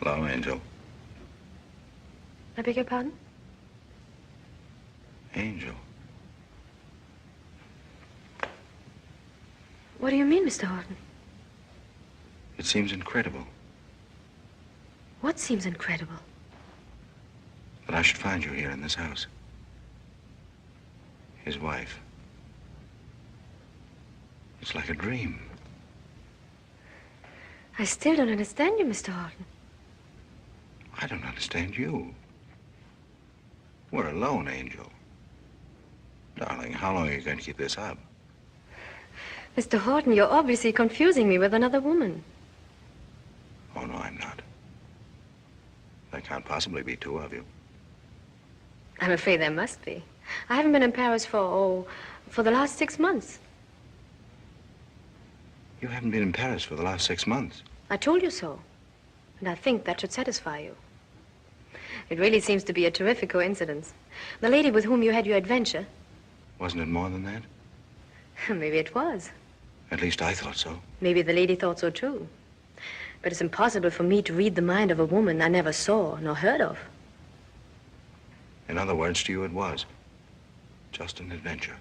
Hello, Angel. I beg your pardon? Angel. What do you mean, Mr. Halton? It seems incredible What seems incredible? that I should find you here in this house. His wife. It's like a dream. I still don't understand you, Mr. Halton. I don't understand you. We're alone, Angel. Darling, how long are you going to keep this up? Mr. Halton, you're obviously confusing me with another woman. Oh, no, I'm not. There can't possibly be two of you. I'm afraid there must be. I haven't been in Paris for the last 6 months. You haven't been in Paris for the last 6 months. I told you so. And I think that should satisfy you. It really seems to be a terrific coincidence. The lady with whom you had your adventure... Wasn't it more than that? Maybe it was. At least I thought so. Maybe the lady thought so, too. But it's impossible for me to read the mind of a woman I never saw nor heard of. In other words, to you it was. Just an adventure.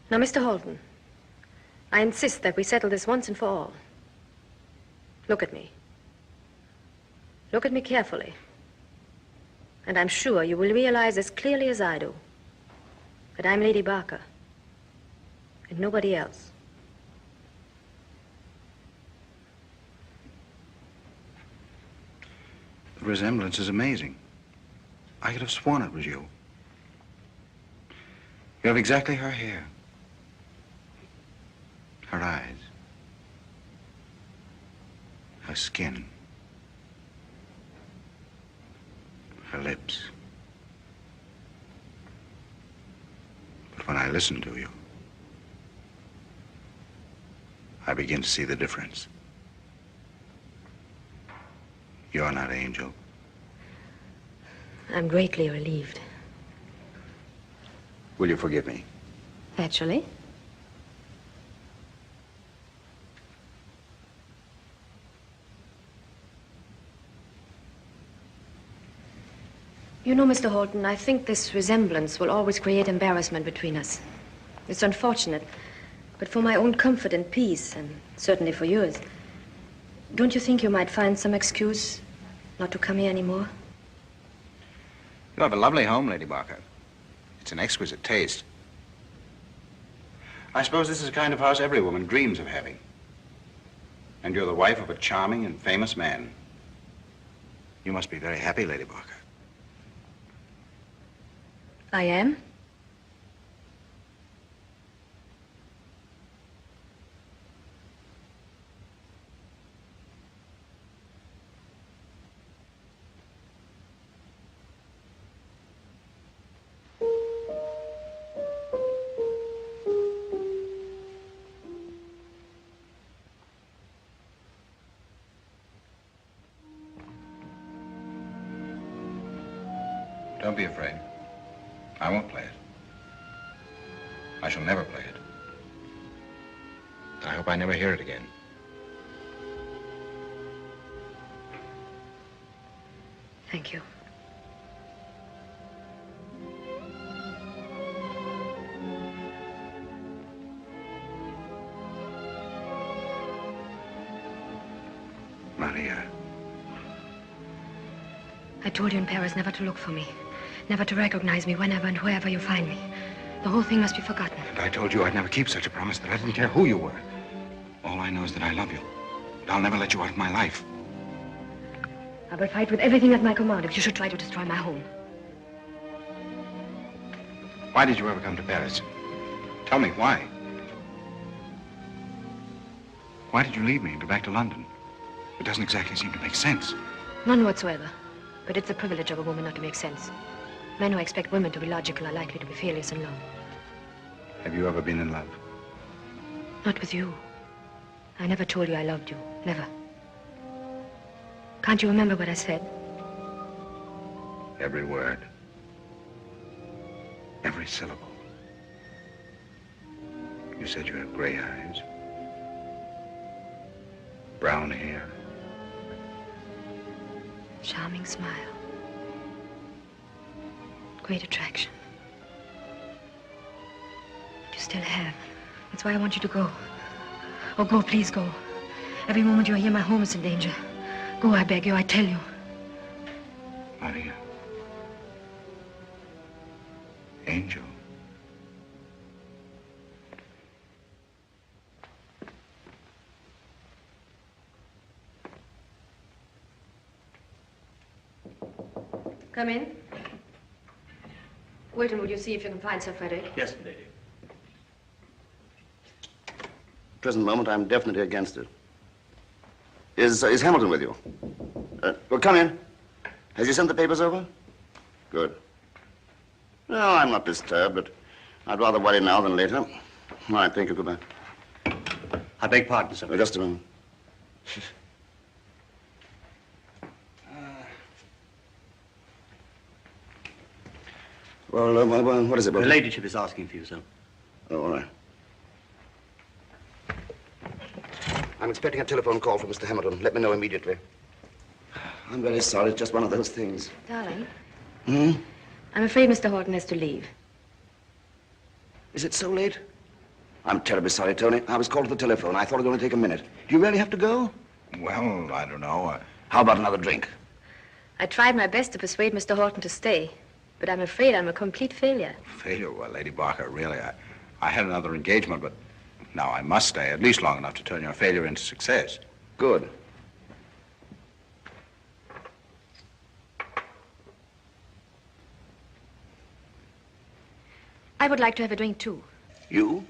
Now, Mr. Halton, I insist that we settle this once and for all. Look at me. Look at me carefully. And I'm sure you will realize as clearly as I do that I'm Lady Barker and nobody else. The resemblance is amazing. I could have sworn it was you. You have exactly her hair, her eyes, her skin, her lips. But when I listen to you, I begin to see the difference. You're not Angel. I'm greatly relieved. Will you forgive me? Naturally. You know, Mr. Halton, I think this resemblance will always create embarrassment between us. It's unfortunate, but for my own comfort and peace, and certainly for yours, don't you think you might find some excuse not to come here anymore? You have a lovely home, Lady Barker. It's an exquisite taste. I suppose this is the kind of house every woman dreams of having. And you're the wife of a charming and famous man. You must be very happy, Lady Barker. I am. Don't be afraid. I won't play it. I shall never play it. I hope I never hear it again. Thank you. Maria. I told you in Paris never to look for me, never to recognize me whenever and wherever you find me. The whole thing must be forgotten. And I told you I'd never keep such a promise, that I didn't care who you were. All I know is that I love you. And I'll never let you out of my life. I will fight with everything at my command if you should try to destroy my home. Why did you ever come to Paris? Tell me, why? Why did you leave me and go back to London? It doesn't exactly seem to make sense. None whatsoever. But it's the privilege of a woman not to make sense. Men who expect women to be logical are likely to be fearless in love. Have you ever been in love? Not with you. I never told you I loved you. Never. Can't you remember what I said? Every word. Every syllable. You said you had gray eyes. Brown hair. Charming smile. Great attraction. You still have. That's why I want you to go. Oh, go, please go. Every moment you're here, my home is in danger. Go, I beg you, I tell you. Maria. Angel. Come in. Wilton, would you see if you can find Sir Frederick? Yes, lady. Present moment, I'm definitely against it. Is Hamilton with you? Well, come in. Has he sent the papers over? Good. No, I'm not disturbed, but I'd rather worry now than later. All right, thank you. Goodbye. I beg pardon, sir. Just a moment. Well, what is it, Wilton? The ladyship is asking for you, sir. Oh, all right. I'm expecting a telephone call from Mr. Hamilton. Let me know immediately. I'm very sorry. It's just one of those things. Darling. Hmm? I'm afraid Mr. Halton has to leave. Is it so late? I'm terribly sorry, Tony. I was called to the telephone. I thought it would only take a minute. Do you really have to go? Well, I don't know. How about another drink? I tried my best to persuade Mr. Halton to stay, but I'm afraid I'm a complete failure. Failure? Well, Lady Barker, really, I had another engagement, but now I must stay at least long enough to turn your failure into success. Good. I would like to have a drink, too. You?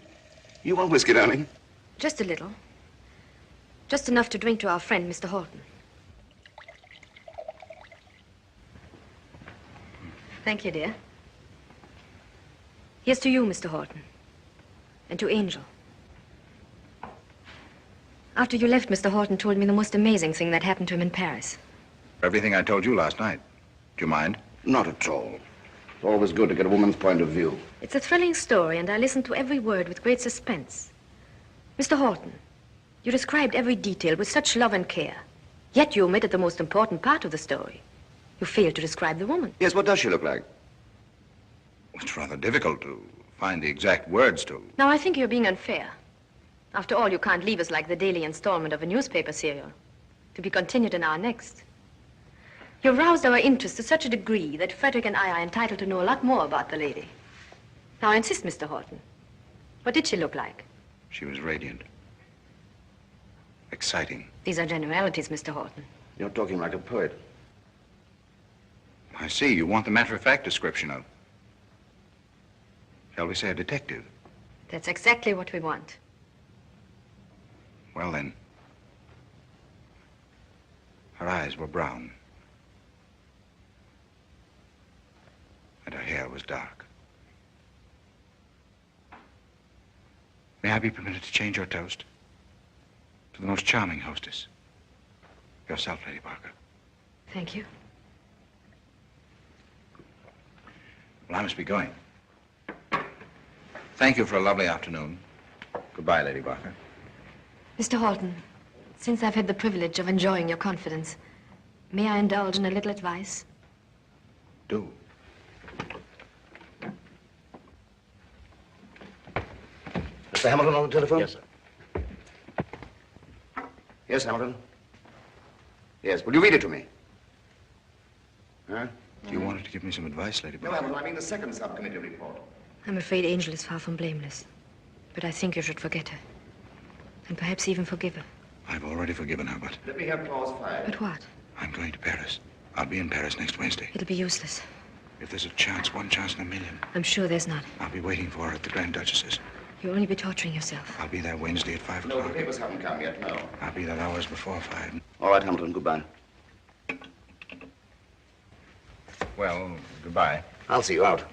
You want whiskey, darling? Just a little. Just enough to drink to our friend, Mr. Halton. Thank you, dear. Here's to you, Mr. Halton. And to Angel. After you left, Mr. Halton told me the most amazing thing that happened to him in Paris. Everything I told you last night. Do you mind? Not at all. It's always good to get a woman's point of view. It's a thrilling story, and I listened to every word with great suspense. Mr. Halton, you described every detail with such love and care. Yet you omitted the most important part of the story. You failed to describe the woman. Yes, what does she look like? It's rather difficult to find the exact words to. Now, I think you're being unfair. After all, you can't leave us like the daily installment of a newspaper serial, to be continued in our next. You've roused our interest to such a degree that Frederick and I are entitled to know a lot more about the lady. Now, I insist, Mr. Halton. What did she look like? She was radiant. Exciting. These are generalities, Mr. Halton. You're talking like a poet. I see. You want the matter-of-fact description of, shall we say, a detective. That's exactly what we want. Well, then. Her eyes were brown. And her hair was dark. May I be permitted to change your toast? To the most charming hostess. Yourself, Lady Barker. Thank you. Well, I must be going. Thank you for a lovely afternoon. Goodbye, Lady Barker. Mr. Halton, since I've had the privilege of enjoying your confidence, may I indulge in a little advice? Do. Mr. Hamilton on the telephone? Yes, sir. Yes, Hamilton. Yes, will you read it to me? Huh? You wanted to give me some advice, Lady No, Barker? Hamilton, I mean the second subcommittee report. I'm afraid Angel is far from blameless. But I think you should forget her. And perhaps even forgive her. I've already forgiven her, but Let me have clause 5. But what? I'm going to Paris. I'll be in Paris next Wednesday. It'll be useless. If there's a chance, one chance in a million, I'm sure there's not. I'll be waiting for her at the Grand Duchess's. You'll only be torturing yourself. I'll be there Wednesday at 5 No, the o'clock. papers haven't come yet, no. I'll be there hours before 5. All right, Hamilton, goodbye. Well, goodbye. I'll see you out.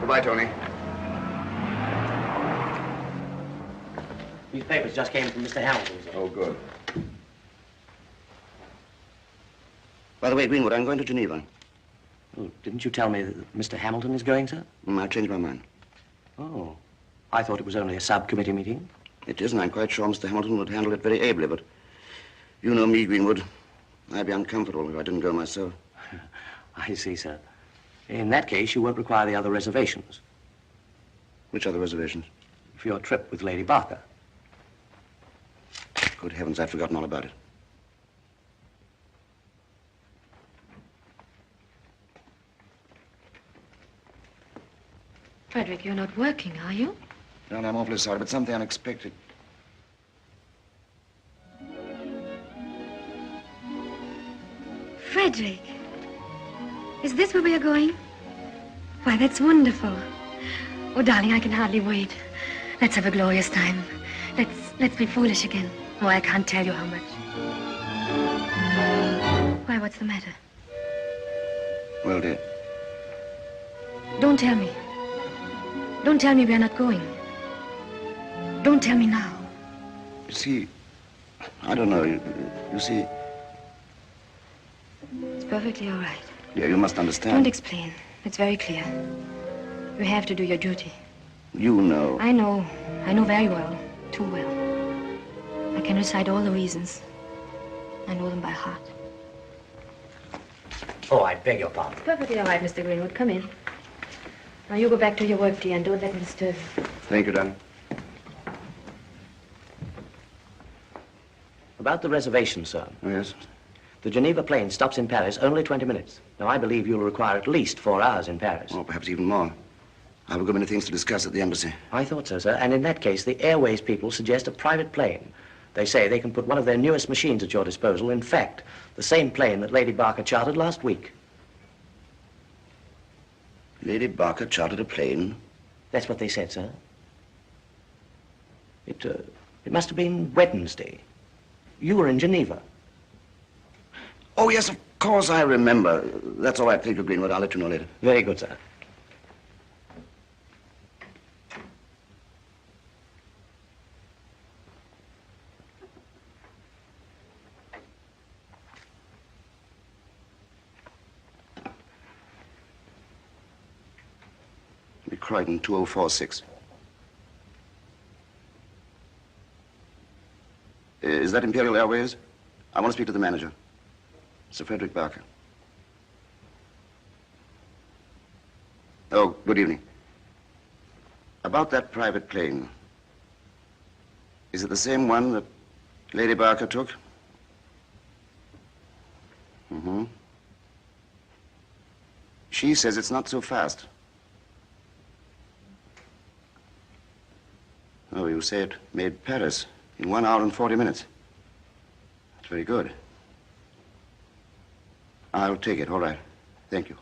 Goodbye, Tony. These papers just came from Mr. Hamilton's. Oh, good. By the way, Greenwood, I'm going to Geneva. Oh, didn't you tell me that Mr. Hamilton is going, sir? I changed my mind. Oh, I thought it was only a subcommittee meeting. It is, and I'm quite sure Mr. Hamilton would handle it very ably, but you know me, Greenwood. I'd be uncomfortable if I didn't go myself. I see, sir. In that case, you won't require the other reservations. Which other reservations? For your trip with Lady Barker. Good heavens, I'd forgotten all about it. Frederick, you're not working, are you? John, I'm awfully sorry, but something unexpected. Frederick, is this where we are going? Why, that's wonderful. Oh, darling, I can hardly wait. Let's have a glorious time. Let's be foolish again. Oh, I can't tell you how much. Why, what's the matter? Well, dear. Don't tell me. Don't tell me we're not going. Don't tell me now. You see, I don't know. You see... It's perfectly all right. Yeah, you must understand. Don't explain. It's very clear. You have to do your duty. You know. I know. I know very well. Too well. I can recite all the reasons. I know them by heart. Oh, I beg your pardon. It's perfectly all right, Mr. Greenwood. Come in. Now, you go back to your work, dear, and don't let me disturb you. Thank you, darling. About the reservation, sir. Oh, yes? The Geneva plane stops in Paris only 20 minutes. Now, I believe you'll require at least 4 hours in Paris. Or perhaps even more. I've a good many things to discuss at the embassy. I thought so, sir. And in that case, the airways people suggest a private plane. They say they can put one of their newest machines at your disposal. In fact, the same plane that Lady Barker chartered last week. Lady Barker chartered a plane? That's what they said, sir. It must have been Wednesday. You were in Geneva. Oh, yes, of course I remember. That's all right, thank you, Greenwood. I'll let you know later. Very good, sir. Croydon, 2046. Is that Imperial Airways? I want to speak to the manager, Sir Frederick Barker. Oh, good evening. About that private plane, is it the same one that Lady Barker took? Mm-hmm. She says it's not so fast. Oh, you say it made Paris in 1 hour and 40 minutes. That's very good. I'll take it, all right. Thank you.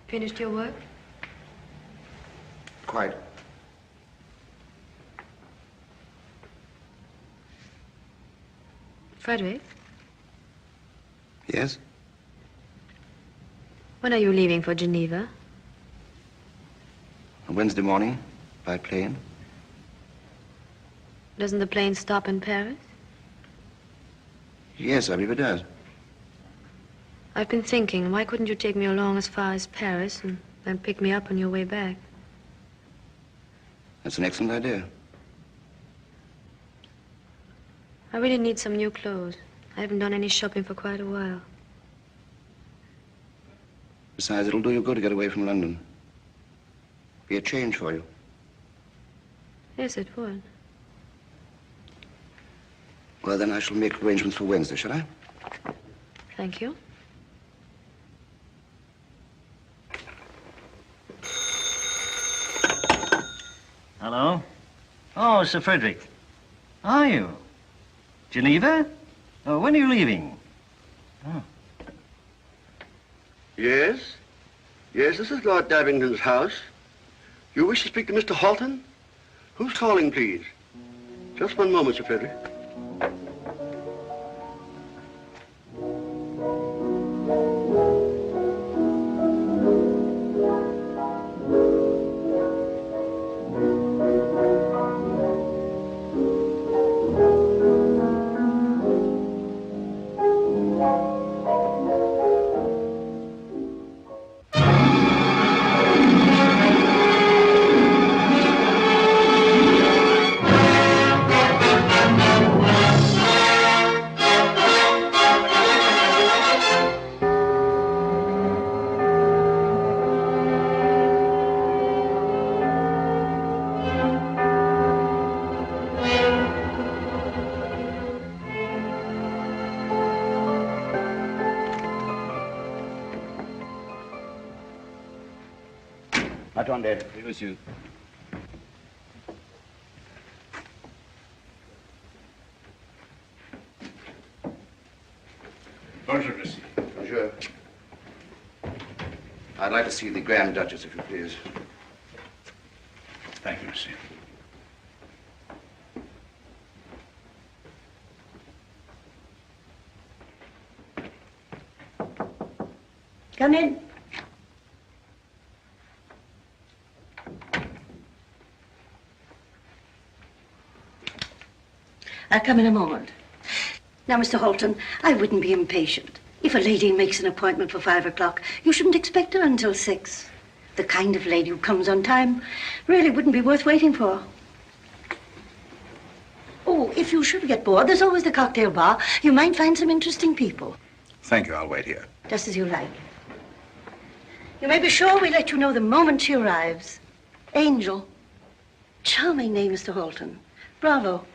Finished your work? Quite. Frederick, Yes? when are you leaving for Geneva? On Wednesday morning, by plane. Doesn't the plane stop in Paris? Yes, I believe it does. I've been thinking, why couldn't you take me along as far as Paris and then pick me up on your way back? That's an excellent idea. I really need some new clothes. I haven't done any shopping for quite a while. Besides, it'll do you good to get away from London. Be a change for you. Yes, it would. Well, then I shall make arrangements for Wednesday, shall I? Thank you. Hello? Oh, Sir Frederick. Are you? Geneva? Oh, when are you leaving? Oh. Yes? Yes, this is Lord Davington's house. You wish to speak to Mr. Halton? Who's calling, please? Just one moment, Sir Frederick. Attendez. Oui, monsieur. Bonjour, monsieur. Bonjour. I'd like to see the Grand Duchess, if you please. Thank you, monsieur. Come in. I'll come in a moment. Now, Mr. Halton, I wouldn't be impatient. If a lady makes an appointment for 5 o'clock, you shouldn't expect her until 6. The kind of lady who comes on time really wouldn't be worth waiting for. Oh, if you should get bored, there's always the cocktail bar. You might find some interesting people. Thank you. I'll wait here. Just as you like. You may be sure we let you know the moment she arrives. Angel. Charming name, Mr. Halton. Bravo.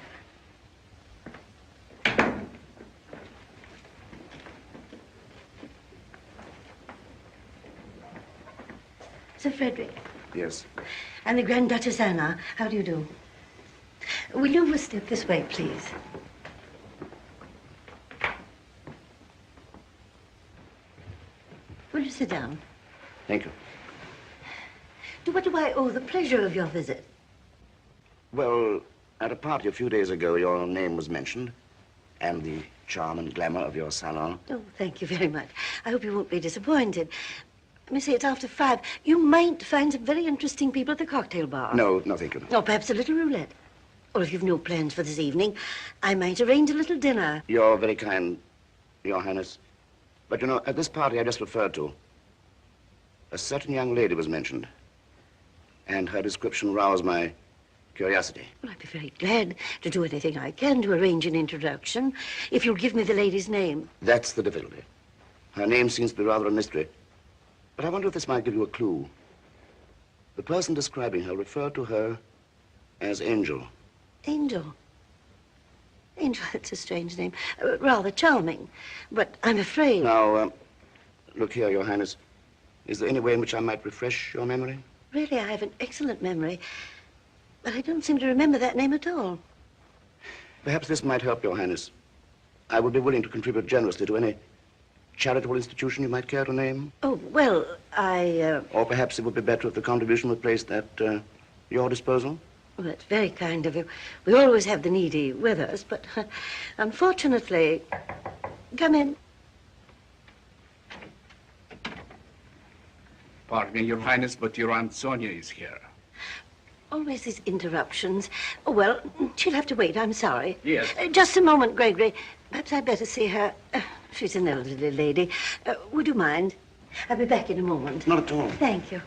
Sir Frederick. Yes. And the Grand Duchess Anna. How do you do? Will you step this way, please? Will you sit down? Thank you. To what do I owe the pleasure of your visit? Well, at a party a few days ago, your name was mentioned, and the charm and glamour of your salon. Oh, thank you very much. I hope you won't be disappointed. Let me say, it's after 5. You might find some very interesting people at the cocktail bar. No, thank you. Or perhaps a little roulette. Or if you've no plans for this evening, I might arrange a little dinner. You're very kind, Your Highness. But, you know, at this party I just referred to, a certain young lady was mentioned, and her description roused my curiosity. Well, I'd be very glad to do anything I can to arrange an introduction, if you'll give me the lady's name. That's the difficulty. Her name seems to be rather a mystery. But I wonder if this might give you a clue. The person describing her referred to her as Angel. Angel? Angel, that's a strange name. Rather charming. But I'm afraid... Now, look here, Your Highness. Is there any way in which I might refresh your memory? Really, I have an excellent memory. But I don't seem to remember that name at all. Perhaps this might help, Your Highness. I would be willing to contribute generously to any charitable institution you might care to name. Oh, well, Or perhaps it would be better if the contribution were placed at your disposal. Well, that's very kind of you. We always have the needy with us, but unfortunately... Come in. Pardon me, Your Highness, but your Aunt Sonia is here. Always these interruptions. Oh, well, she'll have to wait. I'm sorry. Yes. Just a moment, Gregory. Perhaps I'd better see her. She's an elderly lady. Would you mind? I'll be back in a moment. Not at all. Thank you.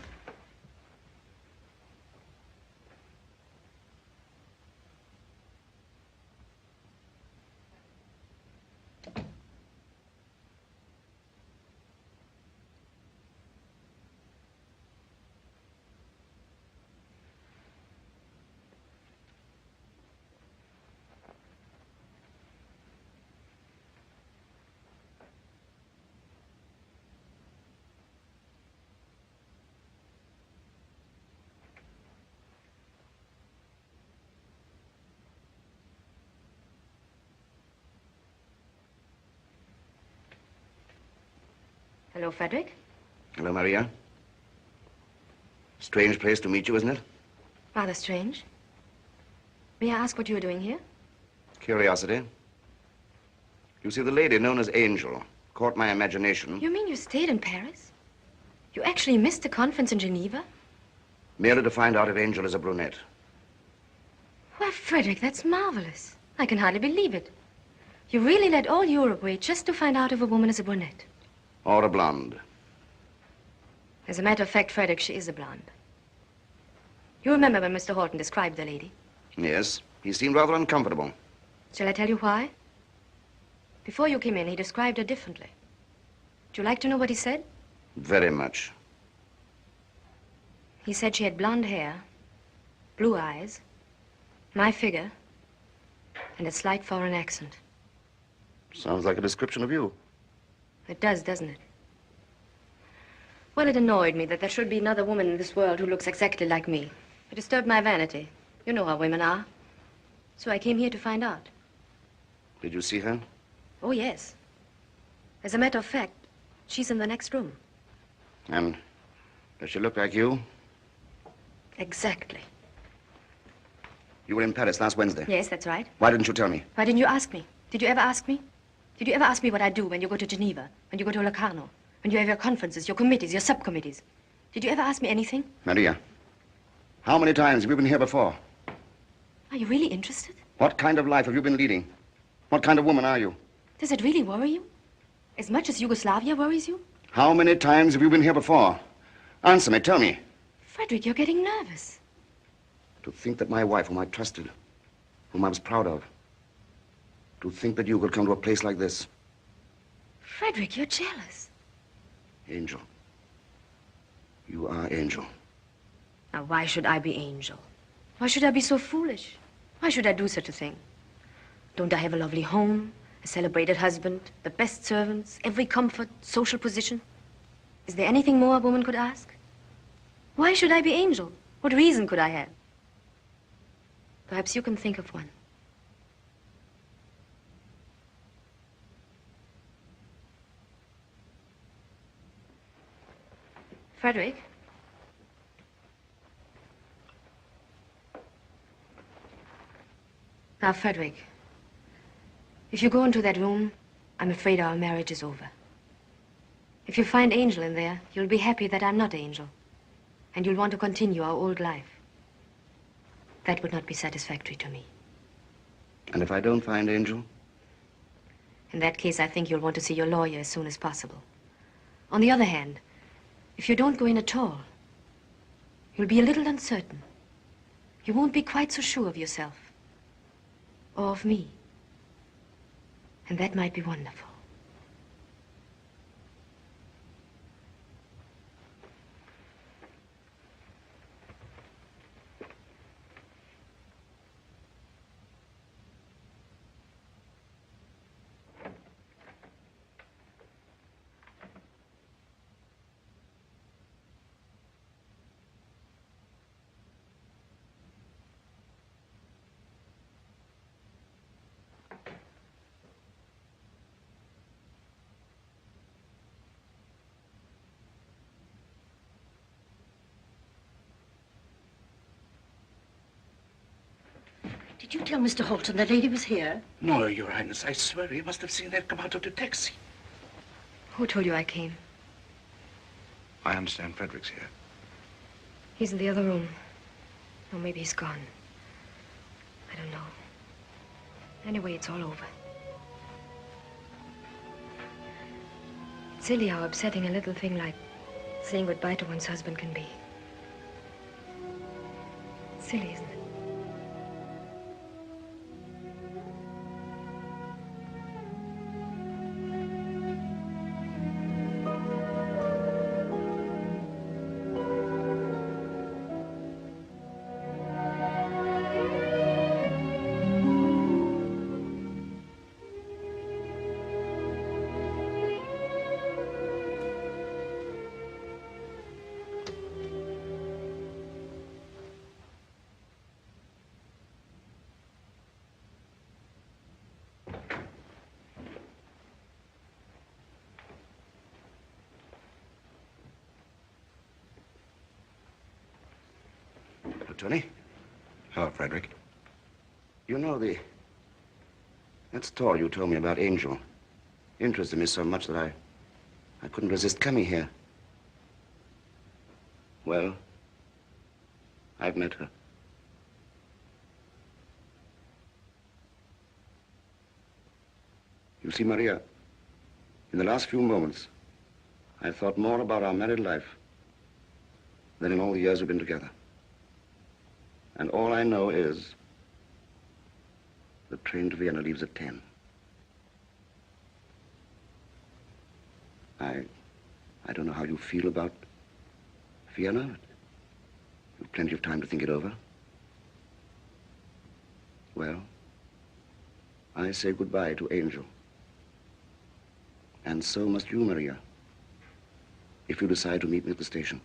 Hello, Frederick. Hello, Maria. Strange place to meet you, isn't it? Rather strange. May I ask what you're doing here? Curiosity. You see, the lady known as Angel caught my imagination. You mean you stayed in Paris? You actually missed the conference in Geneva? Merely to find out if Angel is a brunette. Well, Frederick, that's marvelous. I can hardly believe it. You really let all Europe wait just to find out if a woman is a brunette. Or a blonde. As a matter of fact, Frederick, she is a blonde. You remember when Mr. Halton described the lady? Yes, he seemed rather uncomfortable. Shall I tell you why? Before you came in, he described her differently. Would you like to know what he said? Very much. He said she had blonde hair, blue eyes, my figure, and a slight foreign accent. Sounds like a description of you. It does, doesn't it? Well, it annoyed me that there should be another woman in this world who looks exactly like me. It disturbed my vanity. You know how women are. So I came here to find out. Did you see her? Oh, yes. As a matter of fact, she's in the next room. And does she look like you? Exactly. You were in Paris last Wednesday. Yes, that's right. Why didn't you tell me? Why didn't you ask me? Did you ever ask me? Did you ever ask me what I do when you go to Geneva, when you go to Locarno, when you have your conferences, your committees, your subcommittees? Did you ever ask me anything? Maria, how many times have you been here before? Are you really interested? What kind of life have you been leading? What kind of woman are you? Does it really worry you? As much as Yugoslavia worries you? How many times have you been here before? Answer me, tell me. Frederick, you're getting nervous. To think that my wife, whom I trusted, whom I was proud of, to think that you could come to a place like this. Frederick, you're jealous. Angel. You are Angel. Now, why should I be Angel? Why should I be so foolish? Why should I do such a thing? Don't I have a lovely home, a celebrated husband, the best servants, every comfort, social position? Is there anything more a woman could ask? Why should I be Angel? What reason could I have? Perhaps you can think of one. Frederick? Now, Frederick, if you go into that room, I'm afraid our marriage is over. If you find Angel in there, you'll be happy that I'm not Angel. And you'll want to continue our old life. That would not be satisfactory to me. And if I don't find Angel? In that case, I think you'll want to see your lawyer as soon as possible. On the other hand, if you don't go in at all, you'll be a little uncertain. You won't be quite so sure of yourself. Or of me. And that might be wonderful. Did you tell Mr. Halton the lady was here? No, Your Highness, I swear you must have seen her come out of the taxi. Who told you I came? I understand Frederick's here. He's in the other room. Or maybe he's gone. I don't know. Anyway, it's all over. It's silly how upsetting a little thing like saying goodbye to one's husband can be. Silly, isn't it? Tony? Hello, Frederick. You know, that story you told me about Angel interested me so much that I couldn't resist coming here. Well, I've met her. You see, Maria, in the last few moments, I've thought more about our married life than in all the years we've been together. And all I know is the train to Vienna leaves at 10. I don't know how you feel about Vienna. You've plenty of time to think it over. Well, I say goodbye to Angel. And so must you, Maria, if you decide to meet me at the station.